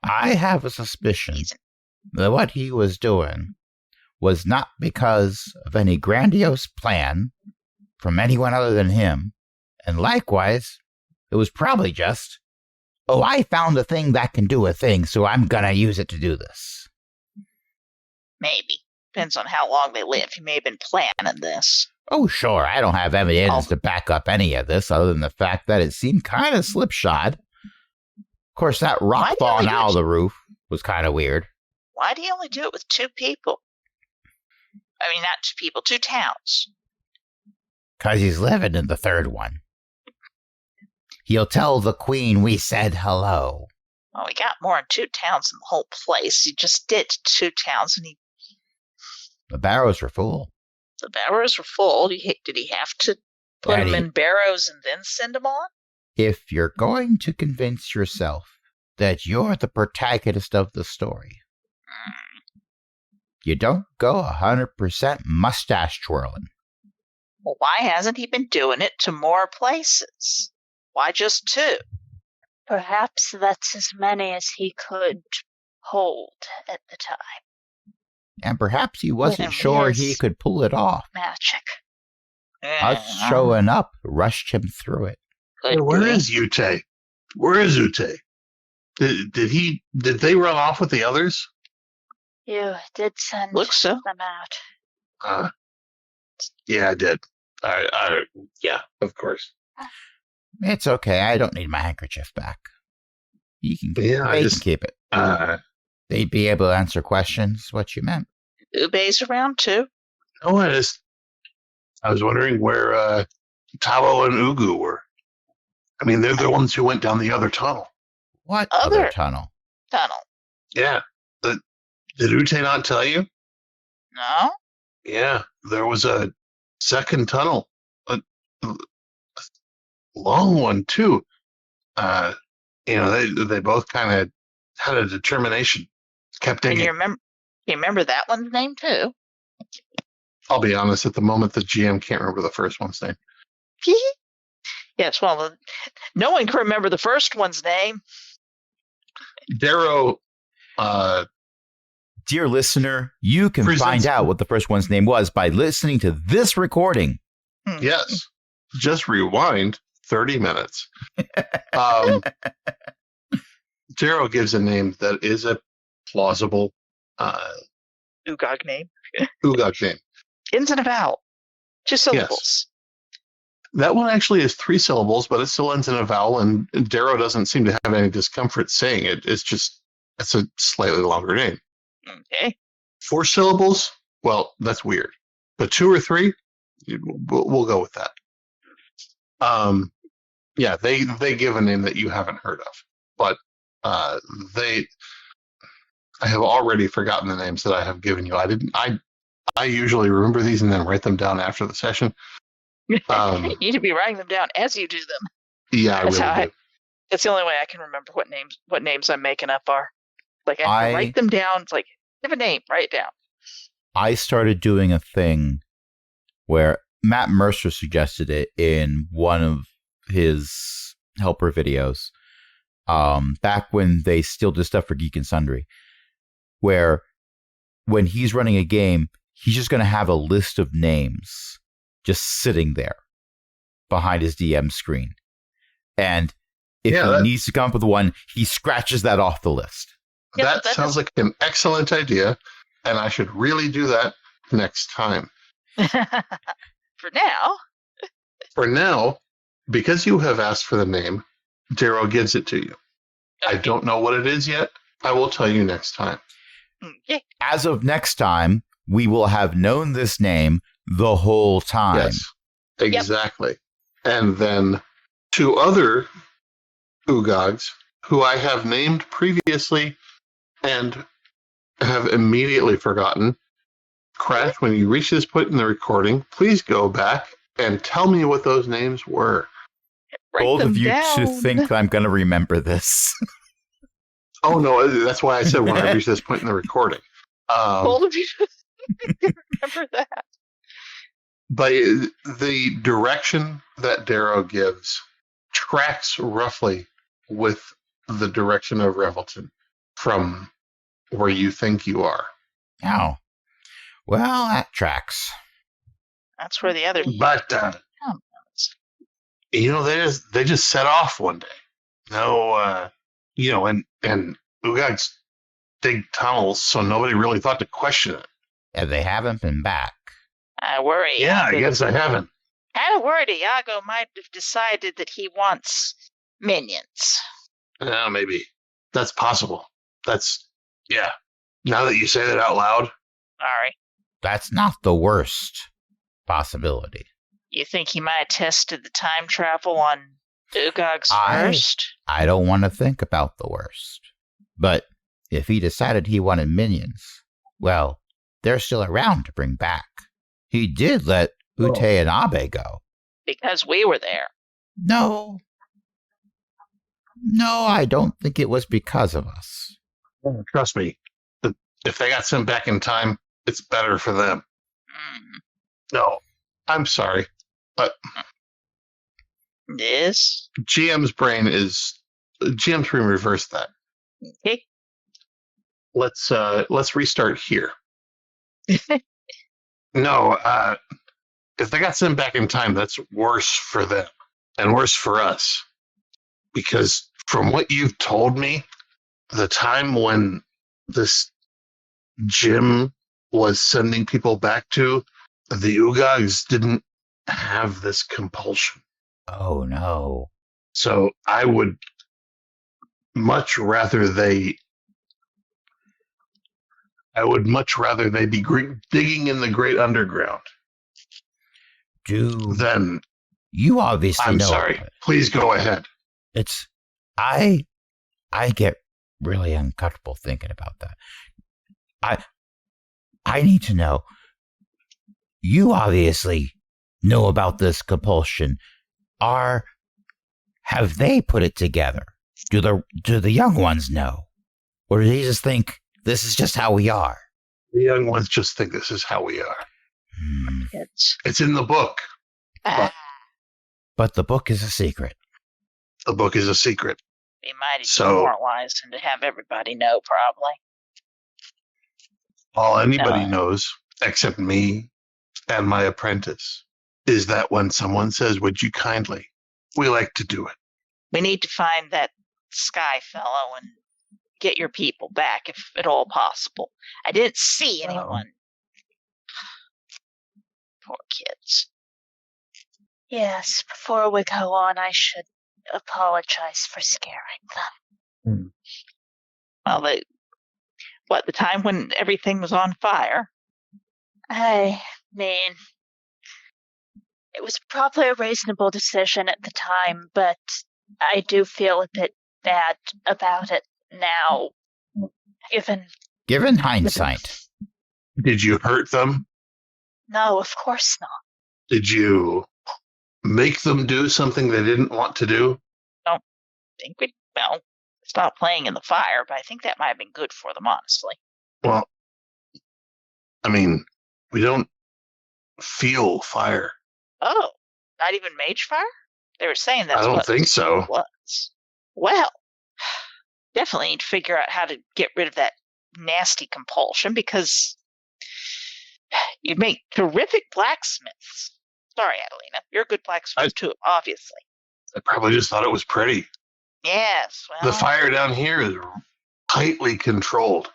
I have a suspicion that what he was doing was not because of any grandiose plan from anyone other than him, and likewise, it was probably just, oh, I found a thing that can do a thing, so I'm gonna use it to do this. Maybe. Depends on how long they live. He may have been planning this. Oh, sure, I don't have evidence to back up any of this other than the fact that it seemed kind of slipshod. Of course, that rock falling out of the roof was kind of weird. Why do you only do it with 2 people? I mean, not 2 people, 2 towns. Because he's living in the third one. He'll tell the queen we said hello. Well, we got more than 2 towns in the whole place. He just did 2 towns, and The barrows were full. the barrows were full. Did he have to put them Daddy. in barrows and then send them on? If you're going to convince yourself that you're the protagonist of the story, you don't go 100% mustache twirling. Well, why hasn't he been doing it to more places? Why just 2? Perhaps that's as many as he could hold at the time. And perhaps he wasn't With sure his he could pull it off. Magic. Us showing up rushed him through it. Hey, where is Ute? Where is Ute? Did they run off with the others? You did send Looks so. them out. Yeah, I did. Yeah, of course. It's okay. I don't need my handkerchief back. You can, Yeah, they can keep it. They'd be able to answer questions, what you meant. Ube's around too. Oh, I was wondering where Tao and Ugu were. I mean, they're the ones who went down the other tunnel. What Other- other tunnel? Tunnel. Yeah. Did Ute not tell you? No? Yeah, there was a second tunnel. A long one, too. They both kind of had a determination. Kept And digging. you remember that one's name too? I'll be honest, at the moment, the GM can't remember the first one's name. Yes, well, no one can remember the first one's name. Darrow, Dear listener, you can Presents- find out what the first one's name was by listening to this recording. yes, just rewind 30 minutes. Darrow gives a name that is a plausible Ugog name. Ugog name. Ends in a vowel. 2 syllables. That one actually is 3 syllables, but it still ends in a vowel, and Darrow doesn't seem to have any discomfort saying it. It's a slightly longer name. Okay. 4 syllables? Well, that's weird. But 2 or 3? We'll go with that. Yeah, they give a name that you haven't heard of, but I have already forgotten the names that I have given you. I usually remember these and then write them down after the session. You need to be writing them down as you do them. Yeah, I That's really how do. It's the only way I can remember what names I'm making up are. Like I have to I- write them down. It's like, give a name, write it down. I started doing a thing where Matt Mercer suggested it in one of his helper videos, back when they still did stuff for Geek and Sundry, where when he's running a game, he's just going to have a list of names just sitting there behind his DM screen. And if he needs to come up with one, he scratches that off the list. Yeah, That sounds like an excellent idea, and I should really do that next time. For now. For now, because you have asked for the name, Darrow gives it to you. I don't know what it is yet. I will tell you next time. Okay. As of next time, we will have known this name the whole time. Yes, exactly. And then 2 other Ugogs who I have named previously and have immediately forgotten. Crash, when you reach this point in the recording, please go back and tell me what those names were. Write Both them of you down. should think I'm going to remember this. Oh, no, that's why I said when I reach this point in the recording. Both of you should remember that. But the direction that Darrow gives tracks roughly with the direction of Revelton from where you think you are. Oh. Well, that tracks. That's where the other But they just set off one day. No, and Ugogs dig tunnels, so nobody really thought to question it. Yeah, they haven't been back. I worry. Yeah, I guess I haven't. Kind of worried Iago might have decided that he wants minions. Yeah, maybe that's possible. Yeah. Now that you say that out loud, Sorry. That's not the worst possibility. You think he might have tested the time travel on Ugogs I- first. I don't want to think about the worst. But if he decided he wanted minions, well, they're still around to bring back. He did let Ute and Abe go. Because we were there. No, I don't think it was because of us. Trust me, if they got sent back in time, it's better for them. Mm. No, I'm sorry, but This? GM's brain reversed that. Okay. Let's restart here. No, if they got sent back in time, that's worse for them and worse for us. Because from what you've told me, the time when this gym was sending people back to, the ugogs didn't have this compulsion. Oh, no. So I would much rather they be digging in the great underground than. You obviously I'm know. sorry. Please go ahead. It's I get really uncomfortable thinking about that. I need to know. You obviously know about this compulsion. Have they put it together? Do the young ones know? Or do they just think this is just how we are? The young ones just think this is how we are. It's in the book. But the book is a secret. The book is a secret. Be mighty So- demoralized and to have everybody know, probably. All anybody No. knows, except me and my apprentice, is that when someone says, "Would you kindly," we like to do it. We need to find that Sky fellow and get your people back, if at all possible. I didn't see anyone. Poor kids. Yes, before we go on, I should apologize for scaring them. Well, the time when everything was on fire? I mean, it was probably a reasonable decision at the time, but I do feel a bit bad about it now, Given hindsight, Did you hurt them? No, of course not. Did you make them do something they didn't want to do? I think we stopped playing in the fire, but I think that might have been good for them, honestly. Well, I mean, we don't feel fire. Oh, not even mage fire? They were saying that's I don't what think so. it was. Well, definitely need to figure out how to get rid of that nasty compulsion, because you'd make terrific blacksmiths. Sorry, Adelina. You're a good blacksmith too, obviously. I probably just thought it was pretty. Yes, well, The fire down here is tightly controlled,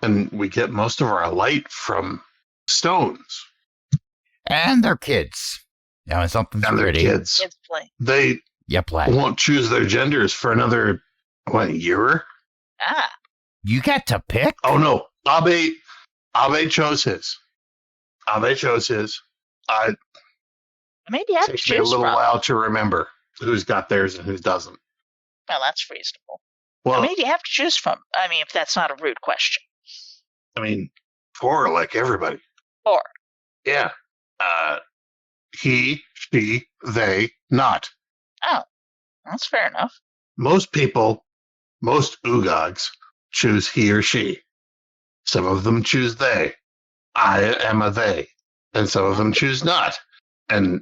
and we get most of our light from stones. and they're kids. Now, when something's And they're pretty, kids. kids play. They you play. won't choose their genders for another, year? Ah, You get to pick? Oh, no. Abe chose his. Abe chose his. It maybe you have to takes me a choose little from. while to remember who's got theirs and who doesn't. Well, that's reasonable. Well, Maybe you have to choose from. I mean, if that's not a rude question. I mean, 4 like everybody. 4. Yeah. He, she, they, not. Oh, that's fair enough. Most people, most ugogs, choose he or she. Some of them choose they. I am a they. And some of them choose not. And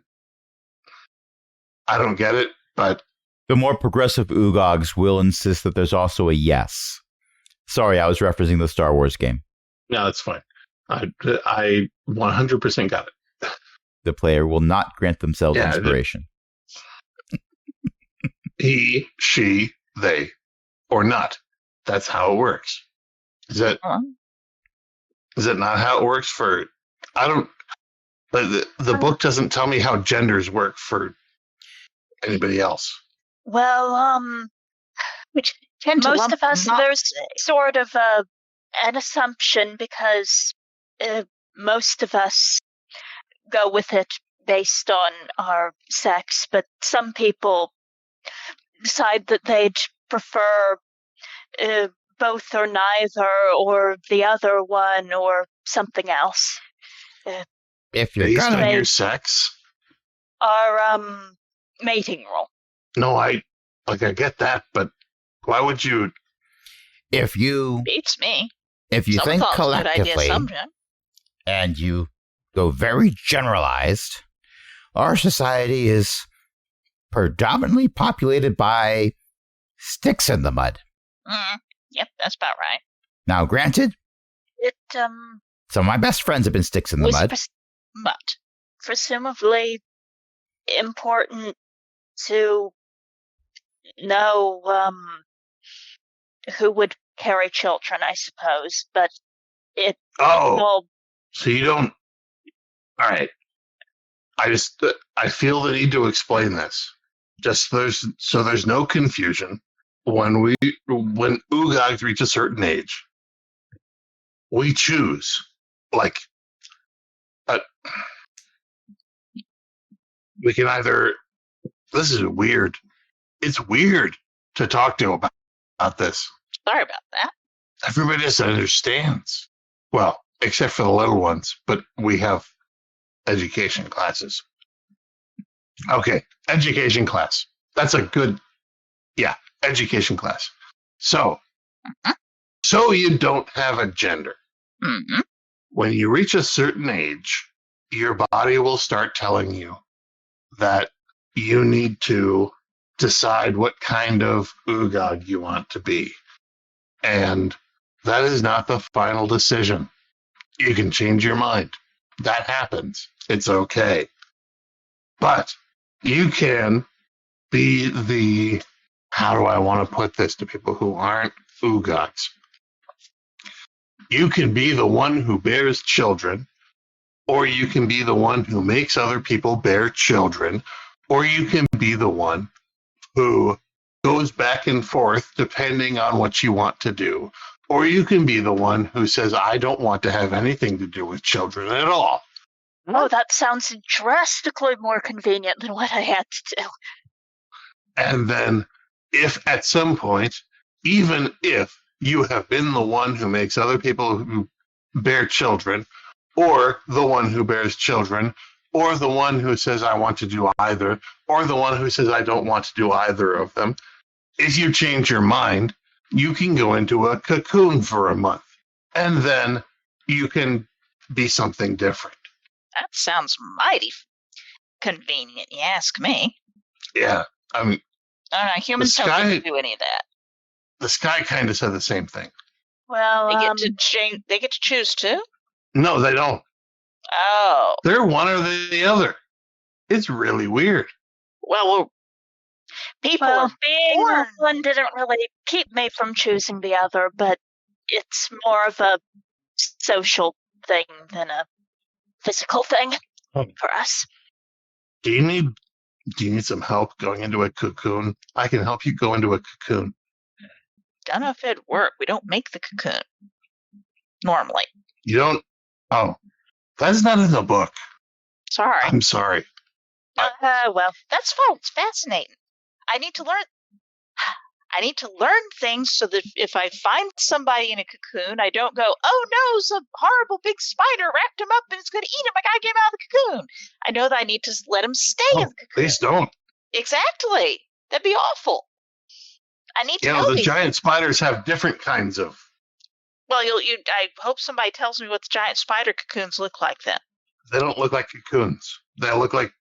I don't get it, but The more progressive Ugogs will insist that there's also a yes. Sorry, I was referencing the Star Wars game. no, it's fine. I 100% got it. The player will not grant themselves Yeah, inspiration. He, she, they, or not. That's how it works. Is that not how it works for? I don't. But the book doesn't tell me how genders work for anybody else. Well, We tend to most lump of us, them up. there's sort of an assumption because most of us go with it based on our sex, but some people decide that they'd prefer both or neither or the other one or something else. If you're Based gonna, on your sex? Our mating role. No, I get that, but why would you? if you Beats me. think Someone thought it was a good idea collectively sometime. and you go very generalized, our society is predominantly populated by sticks in the mud. Yep, that's about right. Now, granted, It some of my best friends have been sticks in the was mud. But presumably important to know who would carry children, I suppose, but it Oh, all so you don't. All right. I feel the need to explain this. Just there's no confusion. When ugogs reach a certain age, we choose. Like, we can either. This is weird. It's weird to talk to about this. sorry about that. Everybody just understands. Well, except for the little ones, but we have education classes. Okay, education class. That's a good, education class. So you don't have a gender. Mm-hmm. When you reach a certain age, your body will start telling you that you need to decide what kind of ugog you want to be. And that is not the final decision. You can change your mind. That happens. It's okay. But you can be the, how do I want to put this to people who aren't ugogs? You can be the one who bears children, or you can be the one who makes other people bear children, or you can be the one who goes back and forth depending on what you want to do. Or you can be the one who says, I don't want to have anything to do with children at all. Oh, that sounds drastically more convenient than what I had to do. And then, if at some point, even if you have been the one who makes other people who bear children, or the one who bears children, or the one who says, I want to do either, or the one who says, I don't want to do either of them, if you change your mind, you can go into a cocoon for a month, and then you can be something different. That sounds mighty convenient, you ask me. Yeah, I mean, I don't know, humans don't get to do any of that. the Sky kind of said the same thing. Well, They get to change. They get to choose too. No, they don't. Oh, They're one or the other. It's really weird. well, people well, are being born. one didn't really keep me from choosing the other, but it's more of a social thing than a physical thing for us. Do you need some help going into a cocoon? I can help you go into a cocoon. Don't know if it'd work. We don't make the cocoon normally. You don't? Oh, that's not in the book. Sorry. I'm sorry. Well, That's fine. It's fascinating. I need to learn. I need to learn things so that if I find somebody in a cocoon, I don't go, oh no, some horrible big spider wrapped him up and it's going to eat him. I got to get him out of the cocoon. I know that I need to let him stay in the cocoon. Please don't. Exactly. That'd be awful. I need to You know know, the these. giant spiders have different kinds of. Well, I hope somebody tells me what the giant spider cocoons look like then. They don't look like cocoons. They look like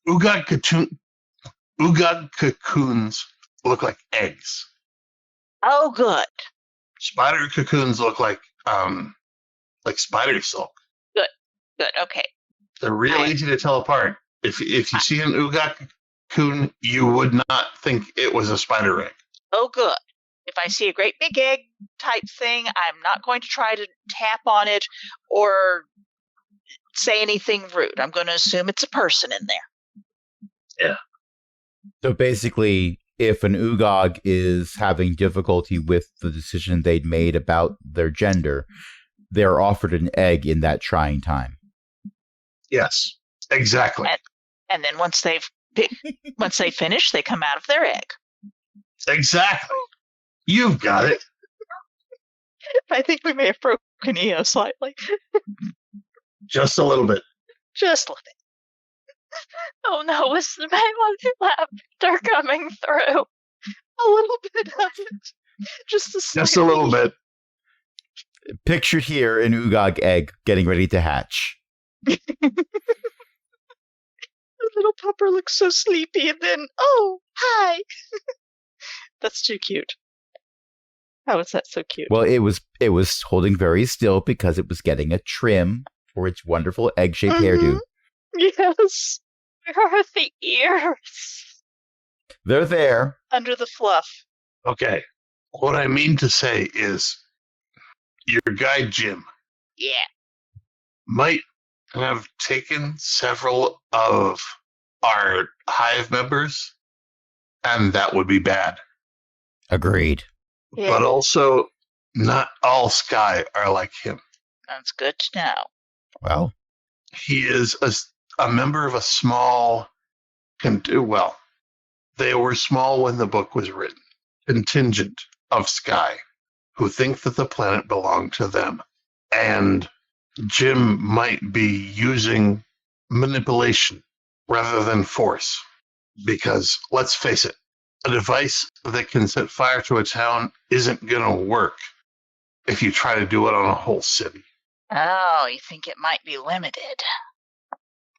ugog cocoons look like eggs. Oh, good. Spider cocoons look like spider silk. Good. Okay. They're real easy to tell apart. If you see an ugog cocoon, you would not think it was a spider egg. Oh, good. If I see a great big egg type thing, I'm not going to try to tap on it or say anything rude. I'm going to assume it's a person in there. Yeah. So basically, if an ugog is having difficulty with the decision they'd made about their gender, they're offered an egg in that trying time. Yes, exactly. And then once they've Once they finish, they come out of their egg. Exactly. You've got it. I think we may have broken EO slightly. Just a little bit. Just a little bit. Oh no, is the laughter coming through? A little bit of it. Just Just a little bit. Pictured here an Ugog egg getting ready to hatch. The little pupper looks so sleepy, and then, oh, hi. That's too cute. How is that so cute? Well, it was holding very still because it was getting a trim for its wonderful egg-shaped hairdo. Yes. Where are the ears? They're there. Under the fluff. Okay. What I mean to say is your guy, Jim, Yeah. might have taken several of our hive members, and that would be bad. Agreed. Yeah. But also, not all Skai are like him. That's good to know. Well, He is a member of a small, well, they were small when the book was written, contingent of Skai, who think that the planet belonged to them. And Jim might be using manipulation rather than force. Because, let's face it, a device that can set fire to a town isn't going to work if you try to do it on a whole city. Oh, you think it might be limited?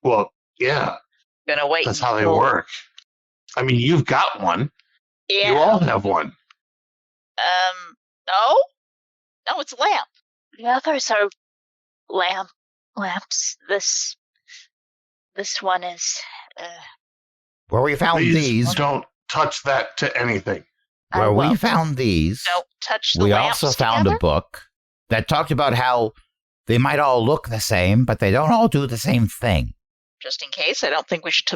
Well, yeah, Gonna wait. that's how they until- work. I mean, you've got one. Yeah. You all have one. No? No, it's a lamp. The others are lamps. This one is. where we found Please these, don't touch that to anything. I where we won't. found these, Don't touch the we lamps also found together? a book that talked about how they might all look the same, but they don't all do the same thing. Just in case, I don't think we should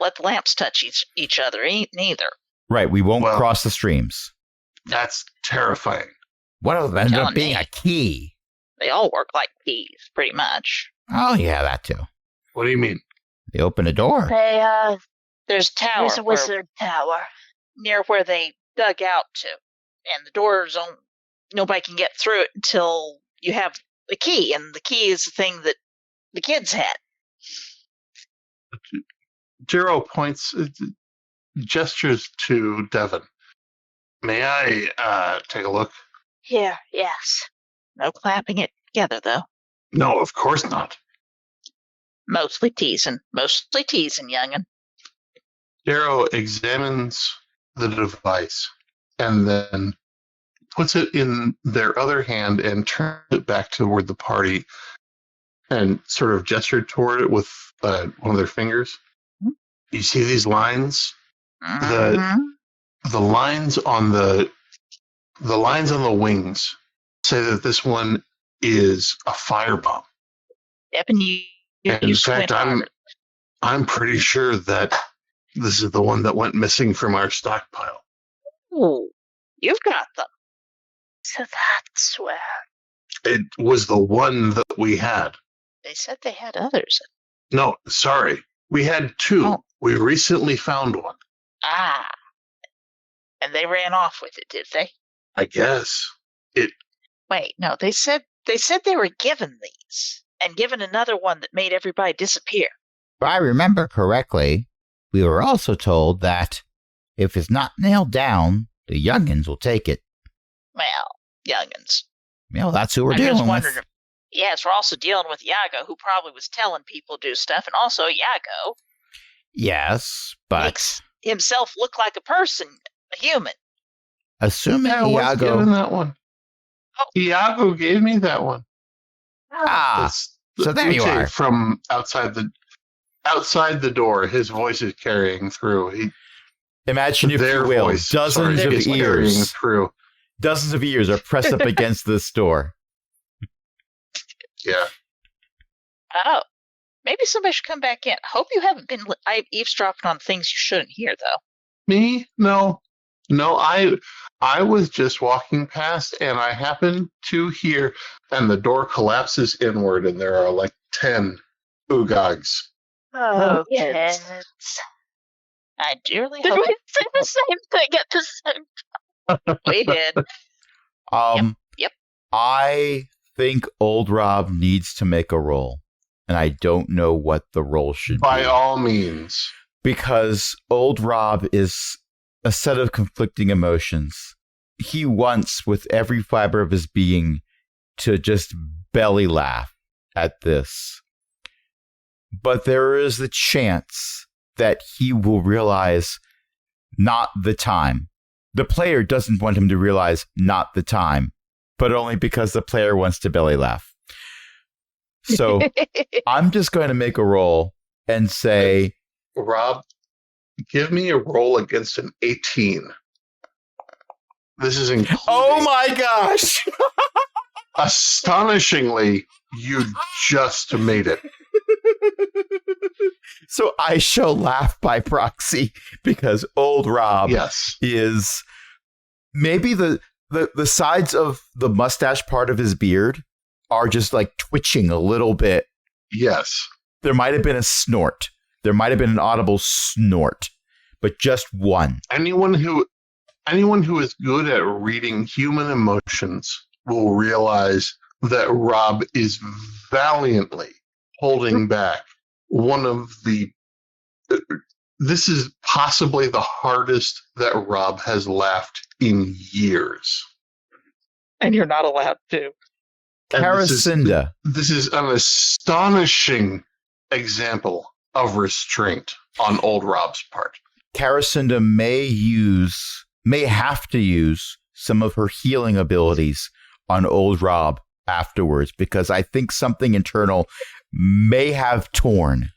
let the lamps touch each other neither. Right, we won't Well- cross the streams. That's terrifying. One of them ended Telling up being me. a key. They all work like keys, pretty much. Oh, yeah, that too. What do you mean? They open a door. There's a tower There's a wizard tower. near where they dug out to, and the doors nobody can get through it until you have the key, and the key is the thing that the kids had. Jiro gestures to Devon. May I take a look? Here, yes. No clapping it together, though. No, of course not. Mostly teasing, youngin'. Jiro examines the device and then puts it in their other hand and turns it back toward the party and sort of gestured toward it with one of their fingers. Mhm. You see these lines? Mhm. The lines on the wings say that this one is a firebomb. Yep, and you In squint fact, hard. I'm pretty sure that this is the one that went missing from our stockpile. Ooh, you've got them. So that's where. It was the one that we had. They said they had others. No, sorry. We had two. Oh. We recently found one. Ah. And they ran off with it, did they? I guess. Wait, no, they said they were given these and given another one that made everybody disappear. If I remember correctly, we were also told that if it's not nailed down, the youngins will take it. Well, youngins. Well, that's who we're I'm just dealing wondering with. yes, we're also dealing with Yago, who probably was telling people to do stuff, and also Yago Yes, but makes himself look like a person, a human. assuming Yeah, I was given Iago... that one. Oh. Iago gave me that one. Ah, It's so there you Uche are. From outside the door, his voice is carrying through. imagine if Their you will, voice, dozens sorry, of is carrying ears. through. Dozens of ears are pressed up against this door. Yeah. Oh, maybe somebody should come back in. Hope you haven't been eavesdropping on things you shouldn't hear, though. Me? No. I was just walking past and I happened to hear, and the door collapses inward and there are like 10 ugogs. Oh, kids. kids. I dearly Did hope we say the same thing at the same time? we did. Yep. I think Old Rob needs to make a roll, and I don't know what the roll should By be. all means. Because Old Rob is a set of conflicting emotions. He wants, with every fiber of his being, to just belly laugh at this. But there is the chance that he will realize not the time. The player doesn't want him to realize not the time, but only because the player wants to belly laugh. So I'm just going to make a roll and say, Rob, give me a roll against an 18. This is including... oh my gosh! Astonishingly, you just made it. So I shall laugh by proxy because Old Rob Yes. is maybe the sides of the mustache part of his beard are just like twitching a little bit. Yes. There might have been a snort. There might have been an audible snort, but just one. Anyone who is good at reading human emotions will realize that Rob is valiantly holding back one of the... This is possibly the hardest that Rob has laughed in years. And you're not allowed to. And Caracinda. This is an astonishing example of restraint on old Rob's part. Caracinda may have to use some of her healing abilities on Old Rob afterwards, because I think something internal may have torn.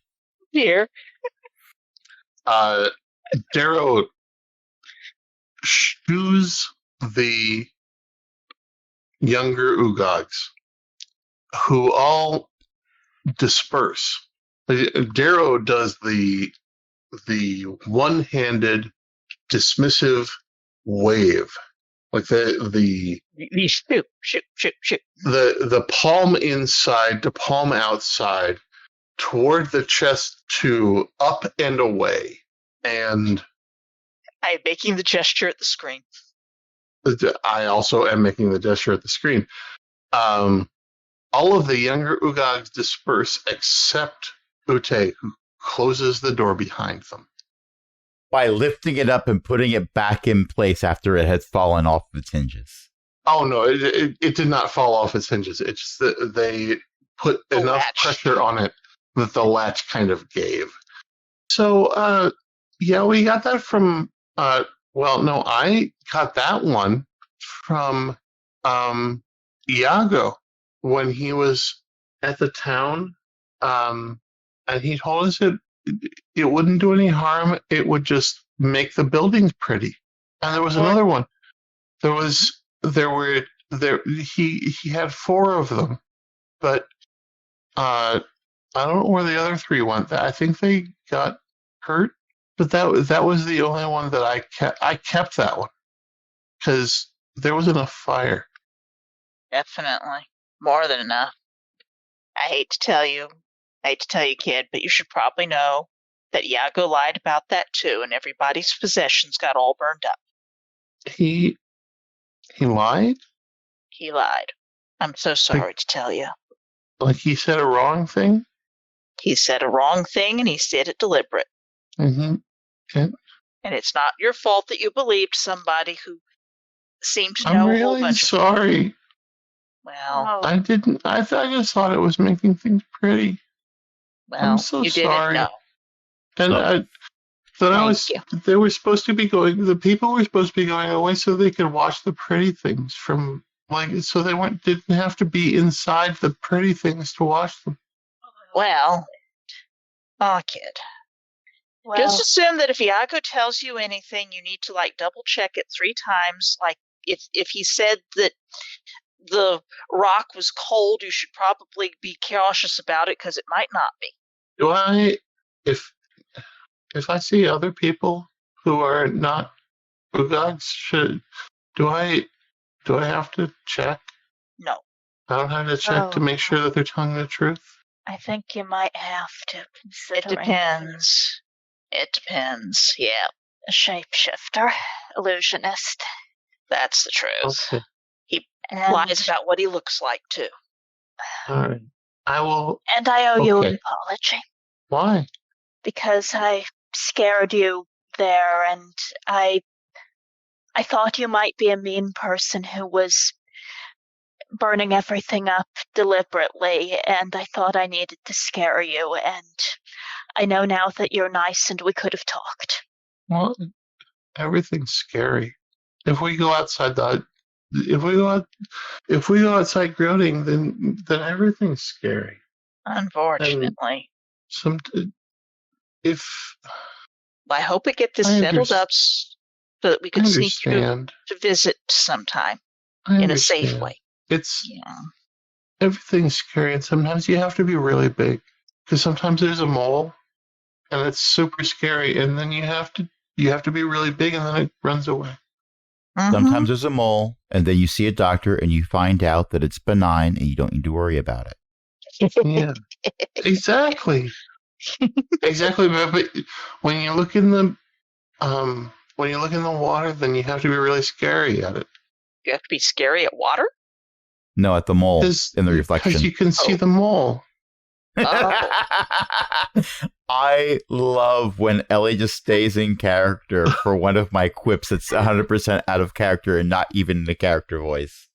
Here. Darrow shoos the younger ugogs, who all disperse. Darrow does the one-handed dismissive wave, like the Shoot. the palm inside to palm outside, toward the chest to up and away, and I am making the gesture at the screen. I also am making the gesture at the screen. All of the younger ugogs disperse except Ute, who closes the door behind them. By lifting it up and putting it back in place after it had fallen off its hinges. Oh no, it did not fall off its hinges. It's just that they put enough latch. pressure on it that the latch kind of gave. So, yeah, we got that from, I got that one from Iago when he was at the town, and he told us it wouldn't do any harm. It would just make the buildings pretty. And there was another one. He had 4 of them, but I don't know where the other 3 went. I think they got hurt, but that was the only one that I kept. I kept that one because there was enough fire. Definitely. More than enough. I hate to tell you, kid, but you should probably know that Iago lied about that too, and everybody's possessions got all burned up. He lied? He lied. I'm so sorry to tell you. Like he said a wrong thing? He said a wrong thing, and he said it deliberate. Mm-hmm. Okay. And it's not your fault that you believed somebody who seemed to know I'm a whole really bunch of... sorry. Well, I didn't. I just thought it was making things pretty. I'm so you sorry. didn't know. And they were supposed to be going. The people were supposed to be going away so they could watch the pretty things from so they didn't have to be inside the pretty things to watch them. Well, kid. Well, Just assume that if Iago tells you anything, you need to double check it 3 times. Like if he said that the rock was cold, you should probably be cautious about it because it might not be. Do I, if I see other people who are not ugogs, do I have to check? No. I don't have to check to make sure that they're telling the truth. I think you might have to, It considering depends. It depends. Yeah, A shapeshifter, illusionist. that's the truth. Okay. He And, lies about what he looks like, too. All right. I will. and I owe you an Okay. apology Why? because I scared you there, and I thought you might be a mean person who was burning everything up deliberately, and I thought I needed to scare you, and I know now that you're nice and we could have talked. Well, everything's scary. If we go outside if we go outside groaning, then everything's scary. Unfortunately. If I hope we get this I settled up so that we I can sneak you understand, to visit sometime I in a safe understand. way. It's Yeah. everything's scary, and sometimes you have to be really big because sometimes there's a mole, and it's super scary, and then you have to be really big, and then it runs away. Sometimes there's a mole, and then you see a doctor, and you find out that it's benign, and you don't need to worry about it. Yeah, exactly. Exactly, but when you look in the water, then you have to be really scary at it. You have to be scary at water? No, at the mole in the reflection. Because you can see the mole. I love when Ellie just stays in character for one of my quips that's 100% out of character and not even in the character voice.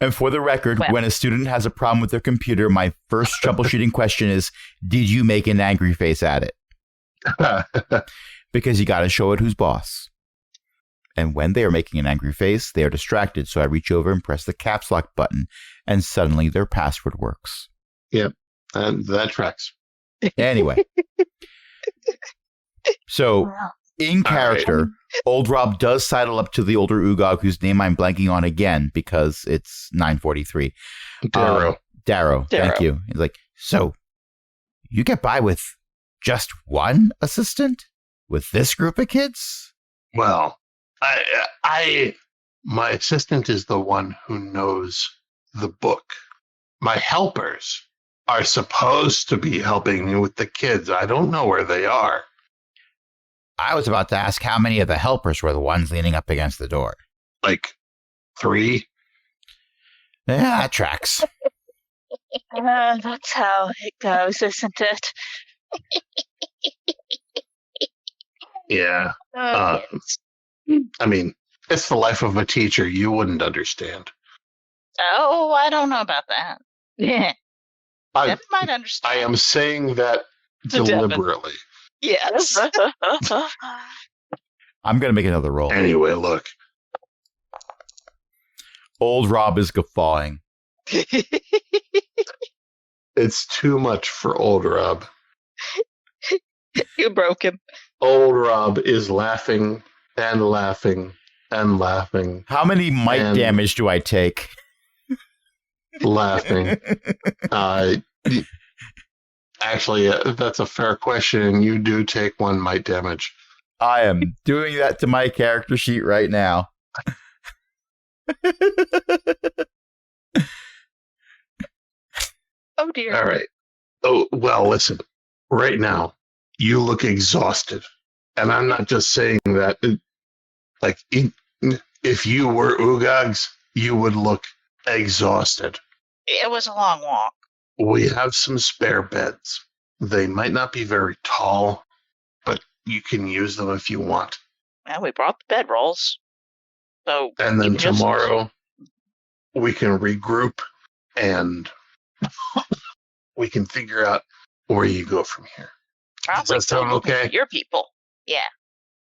And for the record, when a student has a problem with their computer, my first troubleshooting question is, did you make an angry face at it? Because you got to show it who's boss. And when they are making an angry face, they are distracted. So I reach over and press the caps lock button, and suddenly their password works. Yep, and that tracks. Anyway. So, in character, old Rob does sidle up to the older Ugog, whose name I'm blanking on again because it's 9:43. Darrow, thank you. He's like, so, you get by with just one assistant? With this group of kids? Well, my assistant is the one who knows the book. My helpers are supposed to be helping me with the kids. I don't know where they are. I was about to ask how many of the helpers were the ones leaning up against the door. Like 3? Yeah, that tracks. That's how it goes, isn't it? Yeah. I mean, it's the life of a teacher. You wouldn't understand. Oh, I don't know about that. Yeah. I might understand. I am saying that deliberately. Yes. I'm going to make another roll. Anyway, look. Old Rob is guffawing. It's too much for old Rob. You broke him. Old Rob is laughing and laughing and laughing. How many might damage do I take? Laughing. Actually, that's a fair question. You do take 1 might damage. I am doing that to my character sheet right now. Oh, dear. All right. Oh, well, listen. Right now, you look exhausted. And I'm not just saying that. Like, if you were ugogs, you would look exhausted. It was a long walk. We have some spare beds. They might not be very tall, but you can use them if you want. Well, we brought the bedrolls. So And then tomorrow, we can regroup and we can figure out where you go from here. Does that sound okay? Your people. Yeah.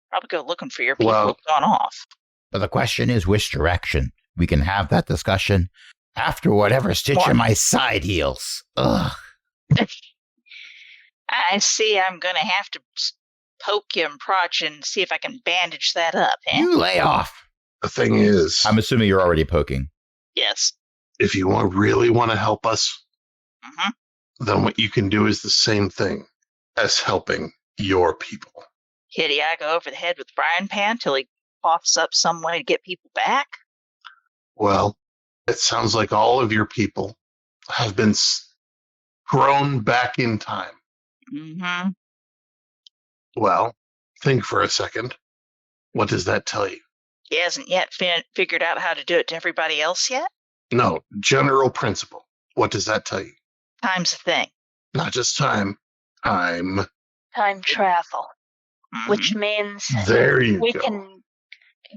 Probably go looking for your people Well, who've gone off. But the question is which direction. We can have that discussion after whatever stitch in my side heals. Ugh. I see I'm going to have to poke you and prod you and see if I can bandage that up. Eh? You lay off. The thing is, I'm assuming you're already poking. Yes. if you really want to help us, then what you can do is the same thing as helping your people. Kitty, I go over the head with the frying pan till he coughs up some way to get people back. Well, it sounds like all of your people have been grown back in time. Mm-hmm. Well, think for a second. What does that tell you? He hasn't yet figured out how to do it to everybody else yet? No, general principle. What does that tell you? Time's a thing. Not just time. Time. Time travel, Mhm. which means There you we go. can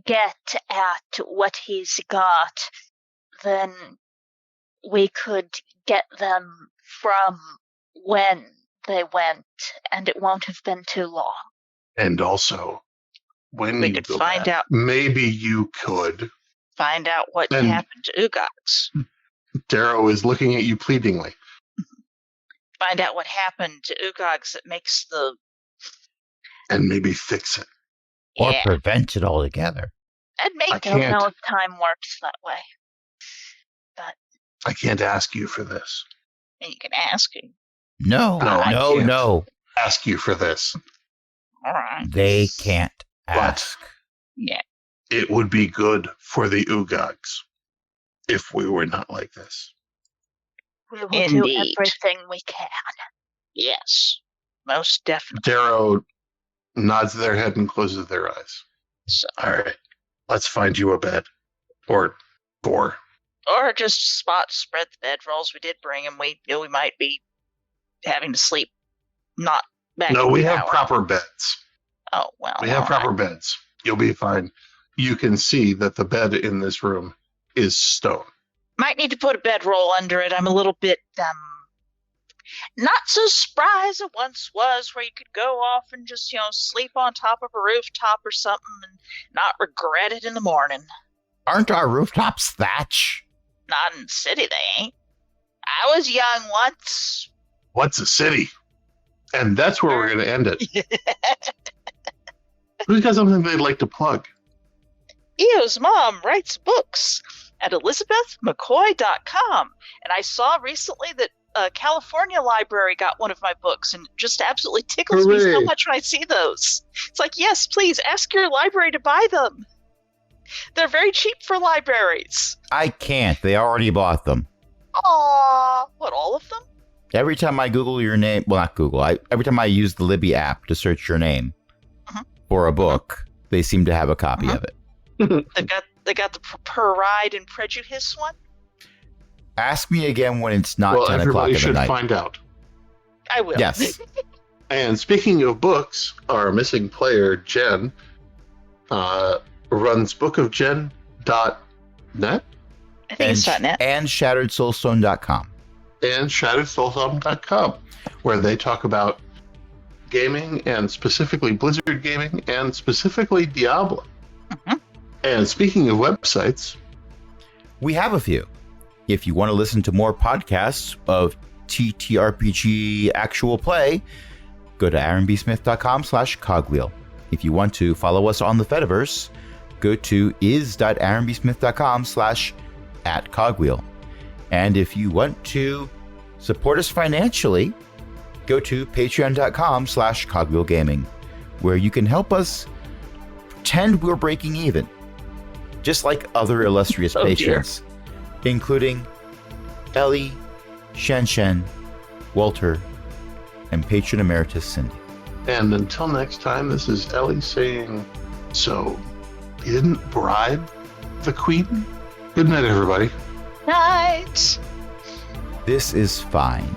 get at what he's got, then we could get them from when they went, and it won't have been too long. And also, when We you could go find back, out. maybe you could. Find out what And- happened to ugogs. Darrow is looking at you pleadingly. Find out what happened to ugogs that makes the And maybe fix it. Or yeah. prevent it altogether. And I I don't can't. know if time works that way. I can't ask you for this. and you can ask him. No, No, I no, can't. no. Ask you for this. All right. They can't But- ask. Yeah. It would be good for the ugogs if we were not like this. We will do Indeed. everything we can. Yes. Most definitely. Darrow nods their head and closes their eyes. So, All right, let's find you a bed. Or 4. or just spread the bedrolls. We did bring him. We knew we might be having to sleep not back No, in we the have tower. proper beds. Oh, well. We have all proper right. beds. You'll be fine. You can see that the bed in this room is stone. Might need to put a bedroll under it. I'm a little bit, not so spry as it once was, where you could go off and just, sleep on top of a rooftop or something and not regret it in the morning. Aren't our rooftops thatch? Not in the city, they ain't. I was young once. What's a city? And that's where we're going to end it. Who's got something they'd like to plug? Eo's mom writes books at elizabethmccoy.com. And I saw recently that California Library got one of my books, and it just absolutely tickles me so Hooray. much when I see those. It's like, yes, please ask your library to buy them. They're very cheap for libraries. I can't. They already bought them. Aww. What, all of them? Every time I Google your name, well, not Google, every time I use the Libby app to search your name for a book, they seem to have a copy of it. They got the Pride and Prejudice one? Ask me again when it's not Well, 10 o'clock everybody in the should night. find out. I will. Yes. And speaking of books, our missing player, Jen, runs bookofjen.net. I think it's .net. And shatteredsoulstone.com. and shatteredsoulstone.com, where they talk about gaming, and specifically Blizzard gaming, and specifically Diablo. Mhm. And speaking of websites, We have a few. If you want to listen to more podcasts of TTRPG actual play, go to aaronbsmith.com/cogwheel. If you want to follow us on the Fediverse, go to is.aaronbsmith.com/@cogwheel. And if you want to support us financially, go to patreon.com/cogwheelgaming, where you can help us pretend we're breaking even, just like other illustrious Oh, dear. patrons, including Ellie, Shen, Walter, and patron emeritus Cindy. and until next time, this is Ellie saying, so you didn't bribe the queen? Good night, everybody. Night. This is fine.